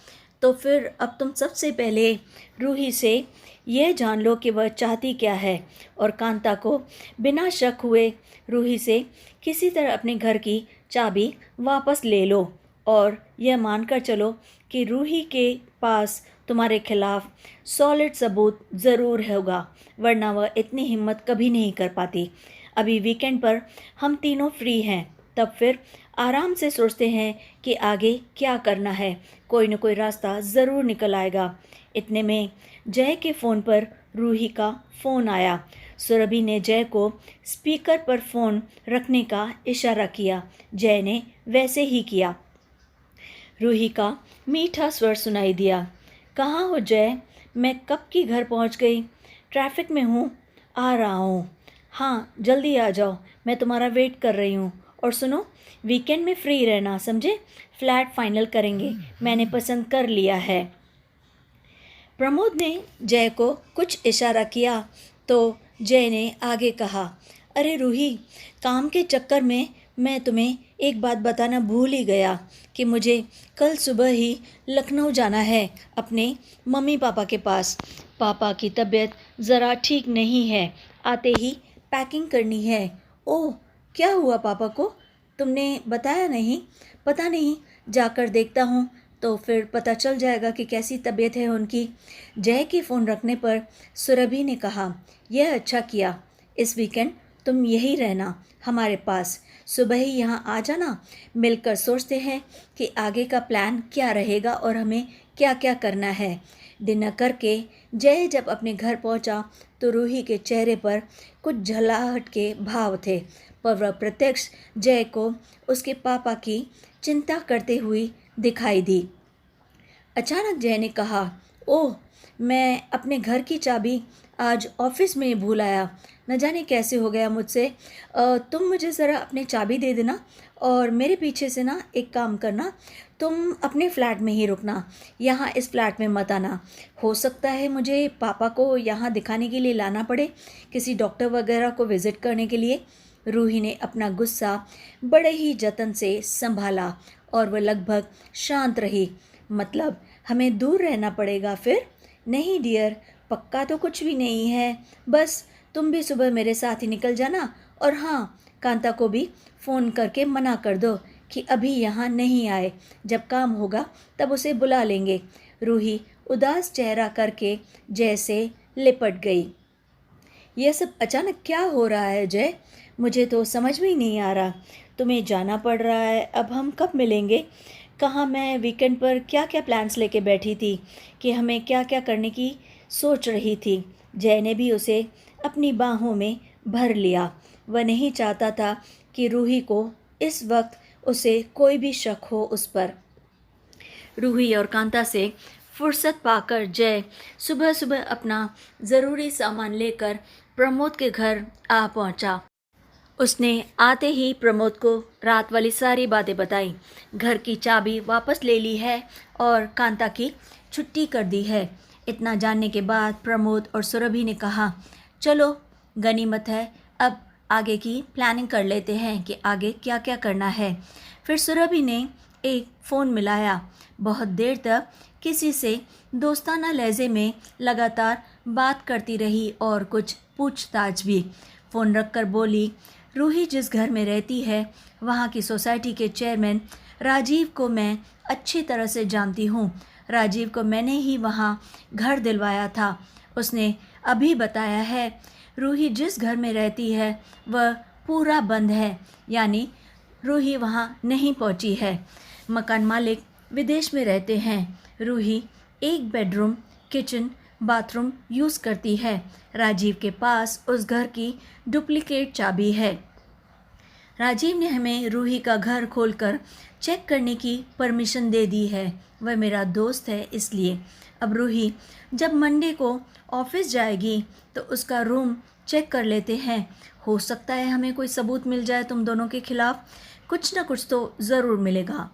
तो फिर अब तुम सबसे पहले रूही से यह जान लो कि वह चाहती क्या है, और कांता को बिना शक हुए रूही से किसी तरह अपने घर की चाबी वापस ले लो, और यह मानकर चलो कि रूही के पास तुम्हारे खिलाफ सॉलिड सबूत ज़रूर होगा, वरना वह इतनी हिम्मत कभी नहीं कर पाती। अभी वीकेंड पर हम तीनों फ्री हैं, तब फिर आराम से सोचते हैं कि आगे क्या करना है। कोई न कोई रास्ता ज़रूर निकल आएगा। इतने में जय के फ़ोन पर रूही का फ़ोन आया। सुरभि ने जय को स्पीकर पर फ़ोन रखने का इशारा किया। जय ने वैसे ही किया। रूही का मीठा स्वर सुनाई दिया। कहाँ हो जय? मैं कब की घर पहुँच गई। ट्रैफिक में हूँ, आ रहा हूँ। हाँ जल्दी आ जाओ, मैं तुम्हारा वेट कर रही हूँ। और सुनो, वीकेंड में फ्री रहना, समझे? फ्लैट फाइनल करेंगे, मैंने पसंद कर लिया है। प्रमोद ने जय को कुछ इशारा किया तो जय ने आगे कहा, अरे रूही, काम के चक्कर में मैं तुम्हें एक बात बताना भूल ही गया कि मुझे कल सुबह ही लखनऊ जाना है अपने मम्मी पापा के पास। पापा की तबीयत ज़रा ठीक नहीं है, आते ही पैकिंग करनी है। ओह, क्या हुआ पापा को? तुमने बताया नहीं? पता नहीं, जाकर देखता हूँ तो फिर पता चल जाएगा कि कैसी तबीयत है उनकी। जय के फ़ोन रखने पर सुरभि ने कहा, यह अच्छा किया, इस वीकेंड तुम यहीं रहना हमारे पास। सुबह ही यहाँ आ जाना, मिलकर सोचते हैं कि आगे का प्लान क्या रहेगा और हमें क्या क्या करना है। डिनर करके जय जब अपने घर पहुँचा तो रूही के चेहरे पर कुछ झलाहट के भाव थे, पर वह प्रत्यक्ष जय को उसके पापा की चिंता करते हुए दिखाई दी। अचानक जय ने कहा, ओह, मैं अपने घर की चाबी आज ऑफिस में भूल आया। न जाने कैसे हो गया मुझसे। तुम मुझे ज़रा अपनी चाबी दे देना और मेरे पीछे से ना एक काम करना, तुम अपने फ्लैट में ही रुकना, यहाँ इस फ्लैट में मत आना। हो सकता है मुझे पापा को यहाँ दिखाने के लिए लाना पड़े, किसी डॉक्टर वगैरह को विज़िट करने के लिए। रूही ने अपना गुस्सा बड़े ही जतन से संभाला और वह लगभग शांत रही। मतलब हमें दूर रहना पड़ेगा फिर? नहीं डियर, पक्का तो कुछ भी नहीं है, बस तुम भी सुबह मेरे साथ ही निकल जाना। और हाँ, कांता को भी फ़ोन करके मना कर दो कि अभी यहाँ नहीं आए, जब काम होगा तब उसे बुला लेंगे। रूही उदास चेहरा करके जय से लिपट गई। यह सब अचानक क्या हो रहा है जय? मुझे तो समझ में ही नहीं आ रहा। तुम्हें जाना पड़ रहा है, अब हम कब मिलेंगे? कहाँ मैं वीकेंड पर क्या क्या प्लान्स लेके बैठी थी कि हमें क्या क्या करने की सोच रही थी। जय ने भी उसे अपनी बाहों में भर लिया। वह नहीं चाहता था कि रूही को इस वक्त उसे कोई भी शक हो उस पर। रूही और कांता से फुर्सत पाकर जय सुबह सुबह अपना ज़रूरी सामान लेकर प्रमोद के घर आ पहुंचा। उसने आते ही प्रमोद को रात वाली सारी बातें बताई। घर की चाबी वापस ले ली है और कांता की छुट्टी कर दी है। इतना जानने के बाद प्रमोद और सुरभि ने कहा, चलो गनीमत है, अब आगे की प्लानिंग कर लेते हैं कि आगे क्या क्या करना है। फिर सुरभि ने एक फ़ोन मिलाया। बहुत देर तक किसी से दोस्ताना लहजे में लगातार बात करती रही और कुछ पूछताछ भी। फ़ोन रखकर बोली, रूही जिस घर में रहती है वहाँ की सोसाइटी के चेयरमैन राजीव को मैं अच्छी तरह से जानती हूँ। राजीव को मैंने ही वहाँ घर दिलवाया था। उसने अभी बताया है रूही जिस घर में रहती है वह पूरा बंद है, यानी रूही वहाँ नहीं पहुँची है। मकान मालिक विदेश में रहते हैं। रूही एक बेडरूम, किचन, बाथरूम यूज़ करती है। राजीव के पास उस घर की डुप्लीकेट चाबी है। राजीव ने हमें रूही का घर खोलकर चेक करने की परमिशन दे दी है। वह मेरा दोस्त है इसलिए। अब रूही जब मंडे को ऑफिस जाएगी तो उसका रूम चेक कर लेते हैं। हो सकता है हमें कोई सबूत मिल जाए तुम दोनों के खिलाफ। कुछ ना कुछ तो ज़रूर मिलेगा।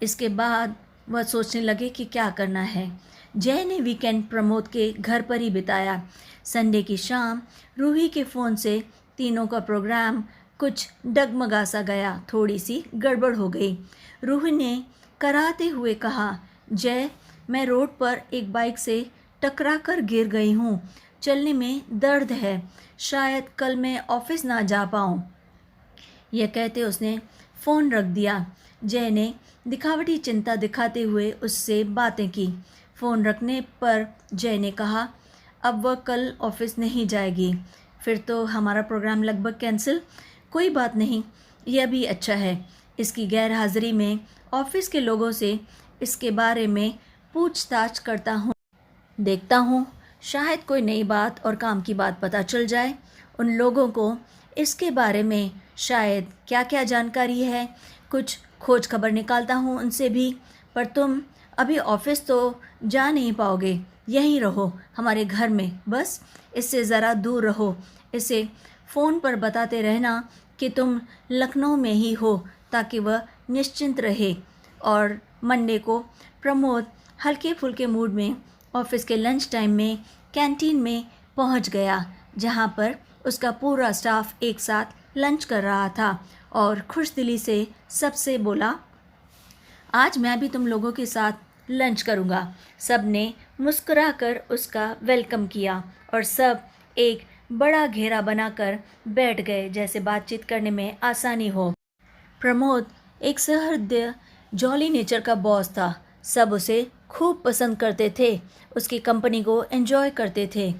इसके बाद वह सोचने लगे कि क्या करना है। जय ने वीकेंड प्रमोद के घर पर ही बिताया। संडे की शाम रूही के फ़ोन से तीनों का प्रोग्राम कुछ डगमगा सा गया। थोड़ी सी गड़बड़ हो गई। रूही ने कराते हुए कहा, जय मैं रोड पर एक बाइक से टकरा कर गिर गई हूँ। चलने में दर्द है। शायद कल मैं ऑफिस ना जा पाऊँ। यह कहते उसने फ़ोन रख दिया। जय ने दिखावटी चिंता दिखाते हुए उससे बातें की। फ़ोन रखने पर जय ने कहा, अब वह कल ऑफिस नहीं जाएगी। फिर तो हमारा प्रोग्राम लगभग कैंसिल। कोई बात नहीं, यह भी अच्छा है। इसकी गैर हाजिरी में ऑफिस के लोगों से इसके बारे में पूछताछ करता हूँ। देखता हूँ शायद कोई नई बात और काम की बात पता चल जाए। उन लोगों को इसके बारे में शायद क्या क्या जानकारी है, कुछ खोज खबर निकालता हूँ उनसे भी। पर तुम अभी ऑफिस तो जा नहीं पाओगे, यहीं रहो हमारे घर में, बस इससे ज़रा दूर रहो। इसे फ़ोन पर बताते रहना कि तुम लखनऊ में ही हो ताकि वह निश्चिंत रहे। और मंडे को प्रमोद हल्के फुल्के मूड में ऑफिस के लंच टाइम में कैंटीन में पहुंच गया, जहां पर उसका पूरा स्टाफ एक साथ लंच कर रहा था और खुशदिली से सबसे बोला, आज मैं भी तुम लोगों के साथ लंच करूंगा। सब ने मुस्कुराकर उसका वेलकम किया और सब एक बड़ा घेरा बनाकर बैठ गए जैसे बातचीत करने में आसानी हो। प्रमोद एक सहृदय जॉली नेचर का बॉस था। सब उसे खूब पसंद करते थे, उसकी कंपनी को एंजॉय करते थे।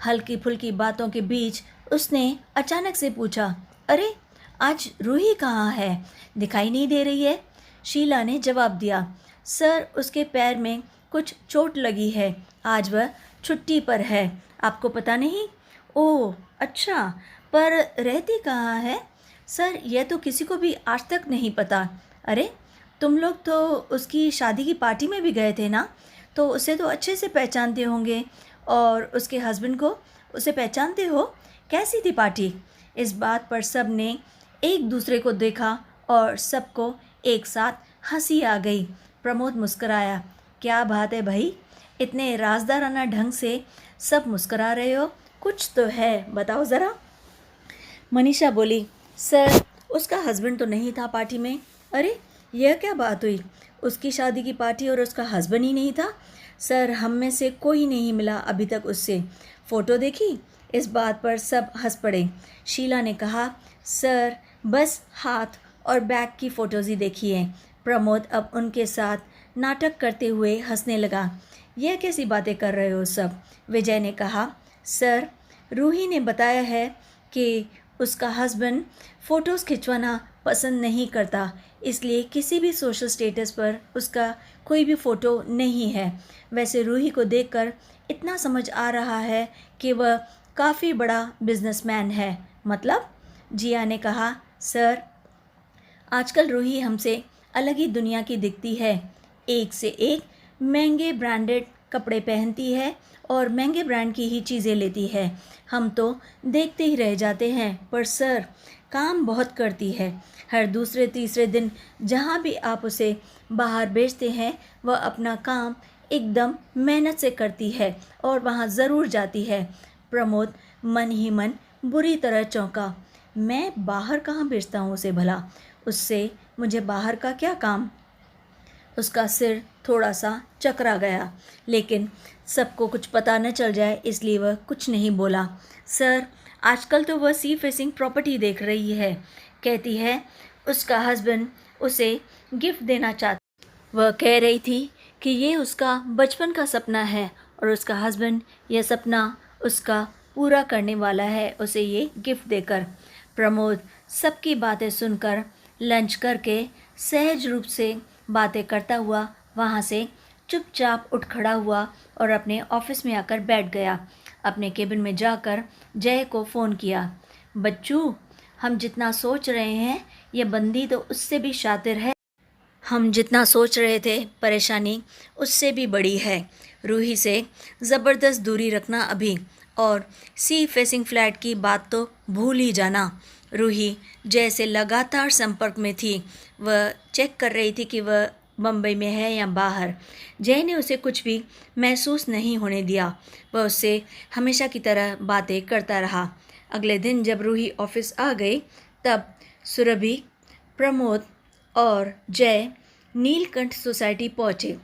हल्की फुल्की बातों के बीच उसने अचानक से पूछा, अरे आज रूही कहाँ है, दिखाई नहीं दे रही है। शीला ने जवाब दिया, सर उसके पैर में कुछ चोट लगी है, आज वह छुट्टी पर है। आपको पता नहीं? ओह अच्छा, पर रहती कहाँ है? सर यह तो किसी को भी आज तक नहीं पता। अरे तुम लोग तो उसकी शादी की पार्टी में भी गए थे ना, तो उसे तो अच्छे से पहचानते होंगे। और उसके हस्बैंड को उसे पहचानते हो? कैसी थी पार्टी? इस बात पर सब ने एक दूसरे को देखा और सबको एक साथ हंसी आ गई। प्रमोद मुस्कराया, क्या बात है भाई, इतने राजदाराना ढंग से सब मुस्करा रहे हो, कुछ तो है, बताओ ज़रा। मनीषा बोली, सर उसका हस्बैंड तो नहीं था पार्टी में। अरे यह क्या बात हुई, उसकी शादी की पार्टी और उसका हस्बैंड ही नहीं था? सर हम में से कोई नहीं मिला अभी तक उससे। फ़ोटो देखी? इस बात पर सब हंस पड़े। शीला ने कहा, सर बस हाथ और बैक की फ़ोटोज़ ही देखी हैं। प्रमोद अब उनके साथ नाटक करते हुए हंसने लगा। यह कैसी बातें कर रहे हो सब? विजय ने कहा, सर रूही ने बताया है कि उसका हस्बैंड फ़ोटोज़ खिंचवाना पसंद नहीं करता, इसलिए किसी भी सोशल स्टेटस पर उसका कोई भी फ़ोटो नहीं है। वैसे रूही को देखकर इतना समझ आ रहा है कि वह काफ़ी बड़ा बिजनेसमैन है। मतलब? जिया ने कहा, सर आजकल रूही हमसे अलग ही दुनिया की दिखती है। एक से एक महंगे ब्रांडेड कपड़े पहनती है और महंगे ब्रांड की ही चीज़ें लेती है। हम तो देखते ही रह जाते हैं, पर सर काम बहुत करती है। हर दूसरे तीसरे दिन जहाँ भी आप उसे बाहर भेजते हैं, वह अपना काम एकदम मेहनत से करती है और वहाँ ज़रूर जाती है। प्रमोद मन ही मन बुरी तरह चौंका। मैं बाहर कहाँ भेजता हूँ उसे भला? उससे मुझे बाहर का क्या काम? उसका सिर थोड़ा सा चकरा गया, लेकिन सबको कुछ पता न चल जाए इसलिए वह कुछ नहीं बोला। सर, आजकल तो वह सी फेसिंग प्रॉपर्टी देख रही है। कहती है उसका हस्बैंड उसे गिफ्ट देना चाहता। वह कह रही थी कि ये उसका बचपन का सपना है और उसका हस्बैंड यह सपना उसका पूरा करने वाला है उसे ये गिफ्ट देकर। प्रमोद सबकी बातें सुनकर लंच करके सहज रूप से बातें करता हुआ वहाँ से चुपचाप उठ खड़ा हुआ और अपने ऑफिस में आकर बैठ गया। अपने केबिन में जाकर जय को फ़ोन किया। बच्चू, हम जितना सोच रहे हैं ये बंदी तो उससे भी शातिर है। हम जितना सोच रहे थे परेशानी उससे भी बड़ी है। रूही से ज़बरदस्त दूरी रखना अभी, और सी फेसिंग फ्लैट की बात तो भूल ही जाना। रूही जय से लगातार संपर्क में थी। वह चेक कर रही थी कि वह बम्बई में है या बाहर। जय ने उसे कुछ भी महसूस नहीं होने दिया। वह उससे हमेशा की तरह बातें करता रहा। अगले दिन जब रूही ऑफिस आ गई तब सुरभि, प्रमोद और जय नीलकंठ सोसाइटी पहुँचे।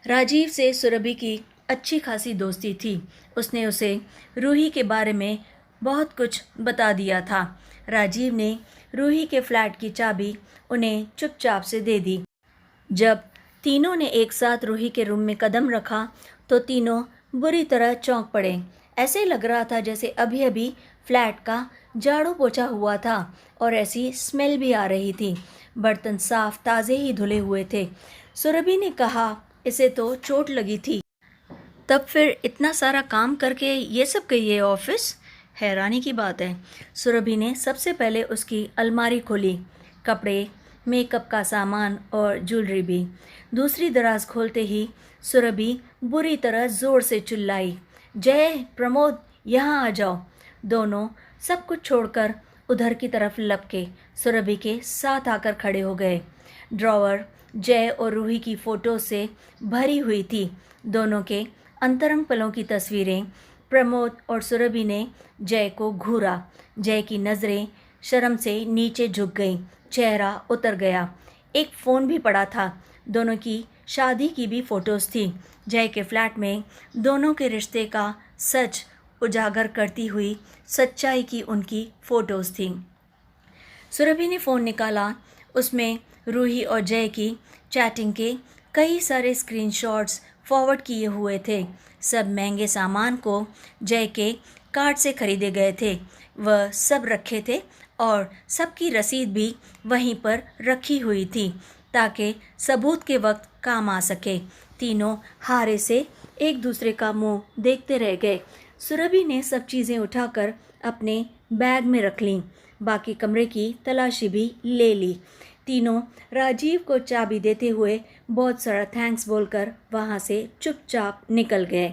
राजीव से सुरभि की अच्छी खासी दोस्ती थी। उसने उसे रूही के बारे में बहुत कुछ बता दिया था। राजीव ने रूही के फ्लैट की चाबी उन्हें चुपचाप से दे दी। जब तीनों ने एक साथ रूही के रूम में कदम रखा तो तीनों बुरी तरह चौंक पड़े। ऐसे लग रहा था जैसे अभी अभी फ्लैट का झाड़ू पोछा हुआ था और ऐसी स्मेल भी आ रही थी। बर्तन साफ ताज़े ही धुले हुए थे। सुरभि ने कहा, इसे तो चोट लगी थी, तब फिर इतना सारा काम करके ये सब कहिए ऑफिस? हैरानी की बात है। सुरभि ने सबसे पहले उसकी अलमारी खोली, कपड़े, मेकअप का सामान और ज्वेलरी भी। दूसरी दराज खोलते ही सुरभि बुरी तरह ज़ोर से चिल्लाई, जय, प्रमोद, यहाँ आ जाओ। दोनों सब कुछ छोड़कर उधर की तरफ लपके सुरभि के साथ आकर खड़े हो गए। ड्रॉवर जय और रूही की फ़ोटो से भरी हुई थी। दोनों के अंतरंग पलों की तस्वीरें। प्रमोद और सुरभि ने जय को घूरा। जय की नज़रें शर्म से नीचे झुक गईं, चेहरा उतर गया। एक फ़ोन भी पड़ा था। दोनों की शादी की भी फ़ोटोज़ थी। जय के फ्लैट में दोनों के रिश्ते का सच उजागर करती हुई सच्चाई की उनकी फ़ोटोज़ थी। सुरभि ने फ़ोन निकाला। उसमें रूही और जय की चैटिंग के कई सारे स्क्रीनशॉट्स फॉरवर्ड किए हुए थे। सब महंगे सामान को जय के कार्ड से खरीदे गए थे। वह सब रखे थे और सबकी रसीद भी वहीं पर रखी हुई थी ताकि सबूत के वक्त काम आ सके। तीनों हारे से एक दूसरे का मुंह देखते रह गए। सुरभि ने सब चीज़ें उठाकर अपने बैग में रख लीं। बाकी कमरे की तलाशी भी ले ली। तीनों राजीव को चाबी देते हुए बहुत सारा थैंक्स बोलकर वहाँ से चुपचाप निकल गए।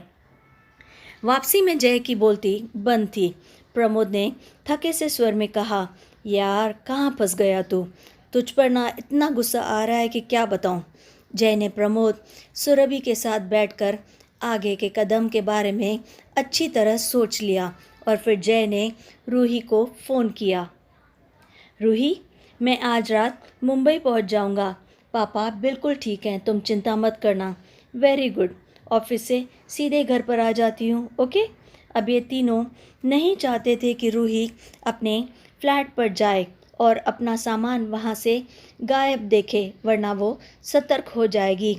वापसी में जय की बोलती बंद थी। प्रमोद ने थके से स्वर में कहा, यार कहाँ फंस गया तू? तुझ पर ना इतना गुस्सा आ रहा है कि क्या बताऊँ। जय ने प्रमोद सुरभि के साथ बैठकर आगे के कदम के बारे में अच्छी तरह सोच लिया और फिर जय ने रूही को फ़ोन किया। रूही, मैं आज रात मुंबई पहुंच जाऊंगा। पापा बिल्कुल ठीक हैं, तुम चिंता मत करना। Very good. ऑफिस से सीधे घर पर आ जाती हूँ, ओके? अब ये तीनों नहीं चाहते थे कि रूही अपने फ्लैट पर जाए और अपना सामान वहाँ से गायब देखे, वरना वो सतर्क हो जाएगी।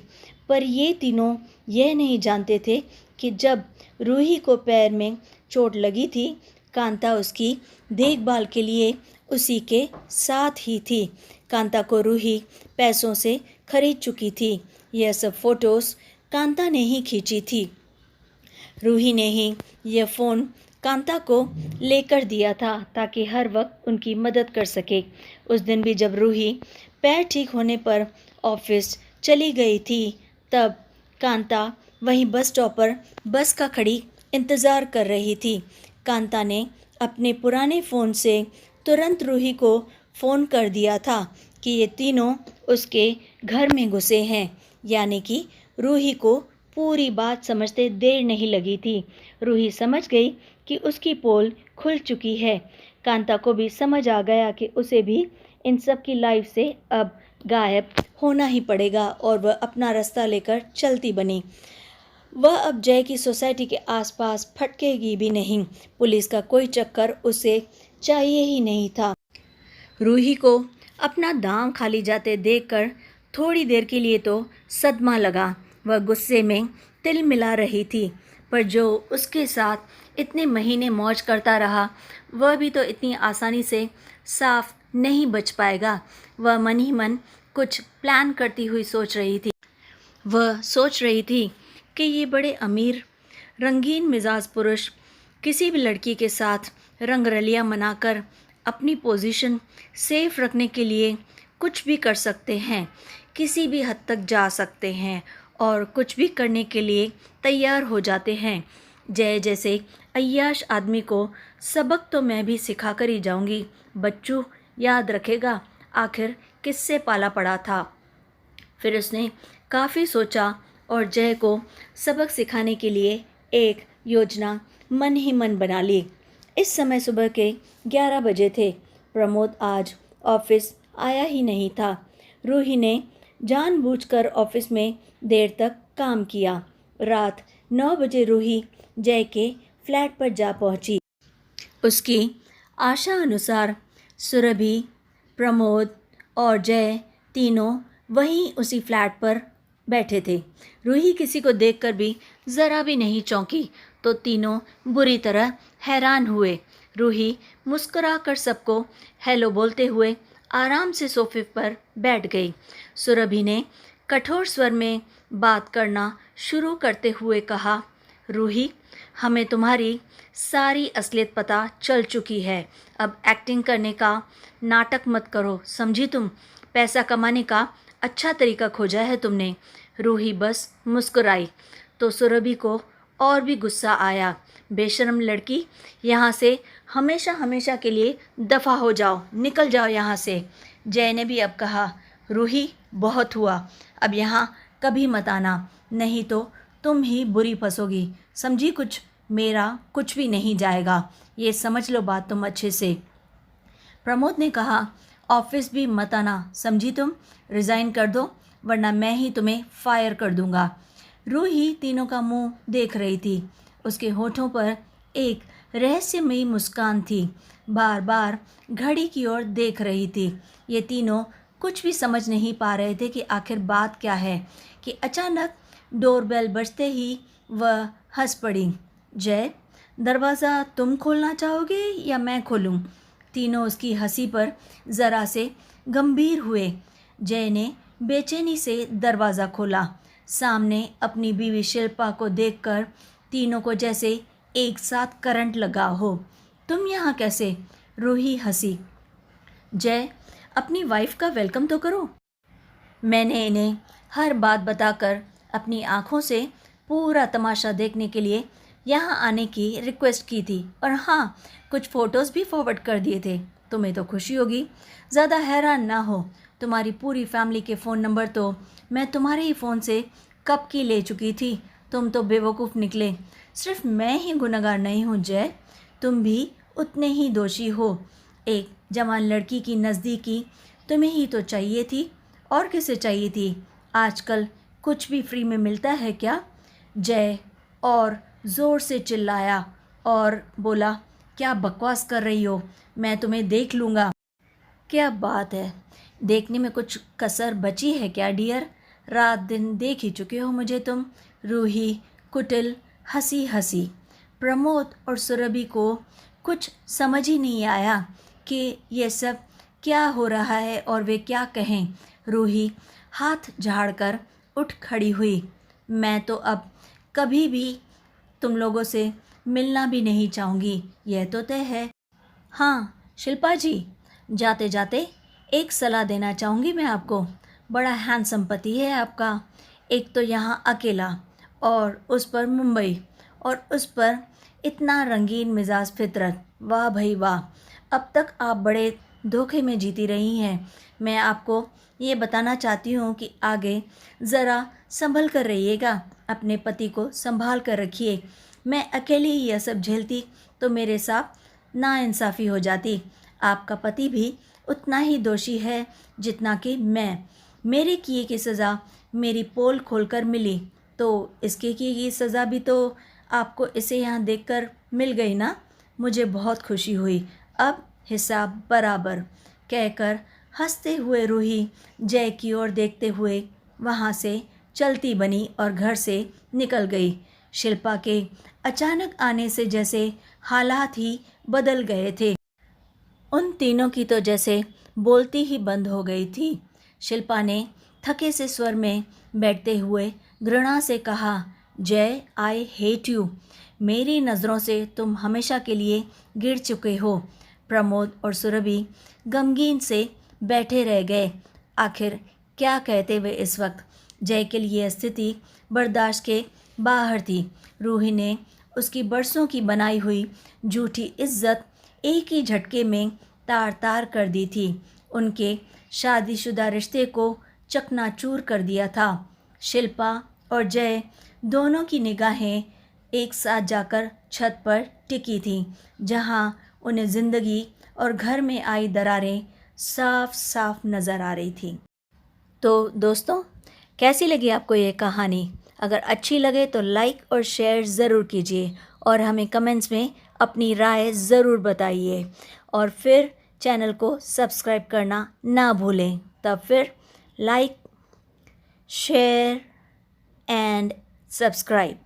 पर ये तीनों यह नहीं जानते थे कि जब रूही को पैर में चोट लगी थी, कांता उसकी देखभाल के लिए उसी के साथ ही थी। कांता को रूही पैसों से खरीद चुकी थी। यह सब फोटोज़ कांता ने ही खींची थी। रूही ने ही यह फ़ोन कांता को लेकर दिया था ताकि हर वक्त उनकी मदद कर सके। उस दिन भी जब रूही पैर ठीक होने पर ऑफिस चली गई थी तब कांता वहीं बस स्टॉप पर बस का खड़ी इंतज़ार कर रही थी। कांता ने अपने पुराने फ़ोन से तुरंत रूही को फ़ोन कर दिया था कि ये तीनों उसके घर में घुसे हैं, यानी कि रूही को पूरी बात समझते देर नहीं लगी थी। रूही समझ गई कि उसकी पोल खुल चुकी है। कांता को भी समझ आ गया कि उसे भी इन सब की लाइफ से अब गायब होना ही पड़ेगा और वह अपना रास्ता लेकर चलती बनी। वह अब जय की सोसाइटी के आसपास फटकेगी भी नहीं। पुलिस का कोई चक्कर उसे चाहिए ही नहीं था। रूही को अपना दांव खाली जाते देखकर थोड़ी देर के लिए तो सदमा लगा। वह गुस्से में तिल मिला रही थी, पर जो उसके साथ इतने महीने मौज करता रहा वह भी तो इतनी आसानी से साफ नहीं बच पाएगा। वह मन ही मन कुछ प्लान करती हुई सोच रही थी। वह सोच रही थी कि ये बड़े अमीर रंगीन मिजाज पुरुष किसी भी लड़की के साथ रंगरलियां मनाकर अपनी पोजीशन सेफ रखने के लिए कुछ भी कर सकते हैं, किसी भी हद तक जा सकते हैं और कुछ भी करने के लिए तैयार हो जाते हैं। जय जैसे अय्याश आदमी को सबक तो मैं भी सिखा कर ही जाऊंगी। बच्चू याद रखेगा आखिर किससे पाला पड़ा था। फिर उसने काफ़ी सोचा और जय को सबक सिखाने के लिए एक योजना मन ही मन बना ली। इस समय सुबह के 11 बजे थे। प्रमोद आज ऑफिस आया ही नहीं था। रूही ने जानबूझकर ऑफिस में देर तक काम किया। रात 9 बजे रूही जय के फ्लैट पर जा पहुंची। उसकी आशा अनुसार सुरभि, प्रमोद और जय तीनों वहीं उसी फ्लैट पर बैठे थे। रूही किसी को देखकर भी ज़रा भी नहीं चौंकी तो तीनों बुरी तरह हैरान हुए। रूही मुस्कुराकर सबको हेलो बोलते हुए आराम से सोफे पर बैठ गई। सुरभि ने कठोर स्वर में बात करना शुरू करते हुए कहा, रूही, हमें तुम्हारी सारी असलियत पता चल चुकी है। अब एक्टिंग करने का नाटक मत करो, समझी तुम? पैसा कमाने का अच्छा तरीका खोजा है तुमने। रूही बस मुस्कुराई तो सुरभि को और भी गुस्सा आया। बेशर्म लड़की, यहाँ से हमेशा हमेशा के लिए दफ़ा हो जाओ, निकल जाओ यहाँ से। जय ने भी अब कहा, रूही बहुत हुआ, अब यहाँ कभी मत आना, नहीं तो तुम ही बुरी फंसोगी, समझी? कुछ मेरा कुछ भी नहीं जाएगा, ये समझ लो बात तुम अच्छे से। प्रमोद ने कहा, ऑफिस भी मत आना, समझी तुम? रिज़ाइन कर दो वरना मैं ही तुम्हें फायर कर दूंगा। रूही तीनों का मुंह देख रही थी। उसके होठों पर एक रहस्यमयी मुस्कान थी। बार बार घड़ी की ओर देख रही थी। ये तीनों कुछ भी समझ नहीं पा रहे थे कि आखिर बात क्या है कि अचानक डोरबेल बजते ही वह हंस पड़ी। जय, दरवाज़ा तुम खोलना चाहोगे या मैं खोलूं? तीनों उसकी हंसी पर ज़रा से गंभीर हुए। जय ने बेचैनी से दरवाज़ा खोला। सामने अपनी बीवी शिल्पा को देखकर तीनों को जैसे एक साथ करंट लगा हो। तुम यहाँ कैसे? रूही हंसी। जय, अपनी वाइफ का वेलकम तो करो। मैंने इन्हें हर बात बताकर अपनी आँखों से पूरा तमाशा देखने के लिए यहाँ आने की रिक्वेस्ट की थी और हाँ, कुछ फ़ोटोज़ भी फॉरवर्ड कर दिए थे। तुम्हें तो खुशी होगी। ज़्यादा हैरान ना हो, तुम्हारी पूरी फैमिली के फ़ोन नंबर तो मैं तुम्हारे ही फ़ोन से कब की ले चुकी थी। तुम तो बेवकूफ़ निकले। सिर्फ मैं ही गुनहगार नहीं हूँ जय, तुम भी उतने ही दोषी हो। एक जवान लड़की की नज़दीकी तुम्हें ही तो चाहिए थी, और किसे चाहिए थी? आजकल कुछ भी फ्री में मिलता है क्या? जय और ज़ोर से चिल्लाया और बोला, क्या बकवास कर रही हो? मैं तुम्हें देख लूँगा। क्या बात है, देखने में कुछ कसर बची है क्या डियर? रात दिन देख ही चुके हो मुझे तुम। रूही कुटिल हंसी हंसी। प्रमोद और सुरभि को कुछ समझ ही नहीं आया कि ये सब क्या हो रहा है और वे क्या कहें। रूही हाथ झाड़कर उठ खड़ी हुई। मैं तो अब कभी भी तुम लोगों से मिलना भी नहीं चाहूँगी, यह तो तय है। हाँ शिल्पा जी, जाते जाते एक सलाह देना चाहूँगी मैं आपको। बड़ा हैंडसम पति है आपका, एक तो यहाँ अकेला और उस पर मुंबई और उस पर इतना रंगीन मिजाज फितरत। वाह भाई वाह, अब तक आप बड़े धोखे में जीती रही हैं। मैं आपको ये बताना चाहती हूँ कि आगे ज़रा संभल कर रहिएगा, अपने पति को संभाल कर रखिए। मैं अकेली ही यह सब झेलती तो मेरे साथ नाइंसाफ़ी हो जाती। आपका पति भी उतना ही दोषी है जितना कि मैं। मेरे किए की सज़ा मेरी पोल खोलकर मिली, तो इसके किए की सज़ा भी तो आपको इसे यहाँ देखकर मिल गई ना। मुझे बहुत खुशी हुई, अब हिसाब बराबर, कहकर हंसते हुए रूही जय की ओर देखते हुए वहाँ से चलती बनी और घर से निकल गई। शिल्पा के अचानक आने से जैसे हालात ही बदल गए थे। उन तीनों की तो जैसे बोलती ही बंद हो गई थी। शिल्पा ने थके से स्वर में बैठते हुए घृणा से कहा, जय, आई हेट यू। मेरी नज़रों से तुम हमेशा के लिए गिर चुके हो। प्रमोद और सुरभि गमगीन से बैठे रह गए। आखिर क्या कहते वे इस वक्त। जय के लिए स्थिति बर्दाश्त के बाहर थी। रूही ने उसकी बरसों की बनाई हुई झूठी इज्जत एक ही झटके में तार तार कर दी थी। उनके शादीशुदा रिश्ते को चकनाचूर कर दिया था। शिल्पा और जय दोनों की निगाहें एक साथ जाकर छत पर टिकी थीं, जहां उन्हें ज़िंदगी और घर में आई दरारें साफ साफ नज़र आ रही थी। तो दोस्तों, कैसी लगी आपको ये कहानी? अगर अच्छी लगे तो लाइक और शेयर ज़रूर कीजिए और हमें कमेंट्स में अपनी राय ज़रूर बताइए, और फिर चैनल को सब्सक्राइब करना ना भूलें। तब फिर लाइक, शेयर एंड सब्सक्राइब।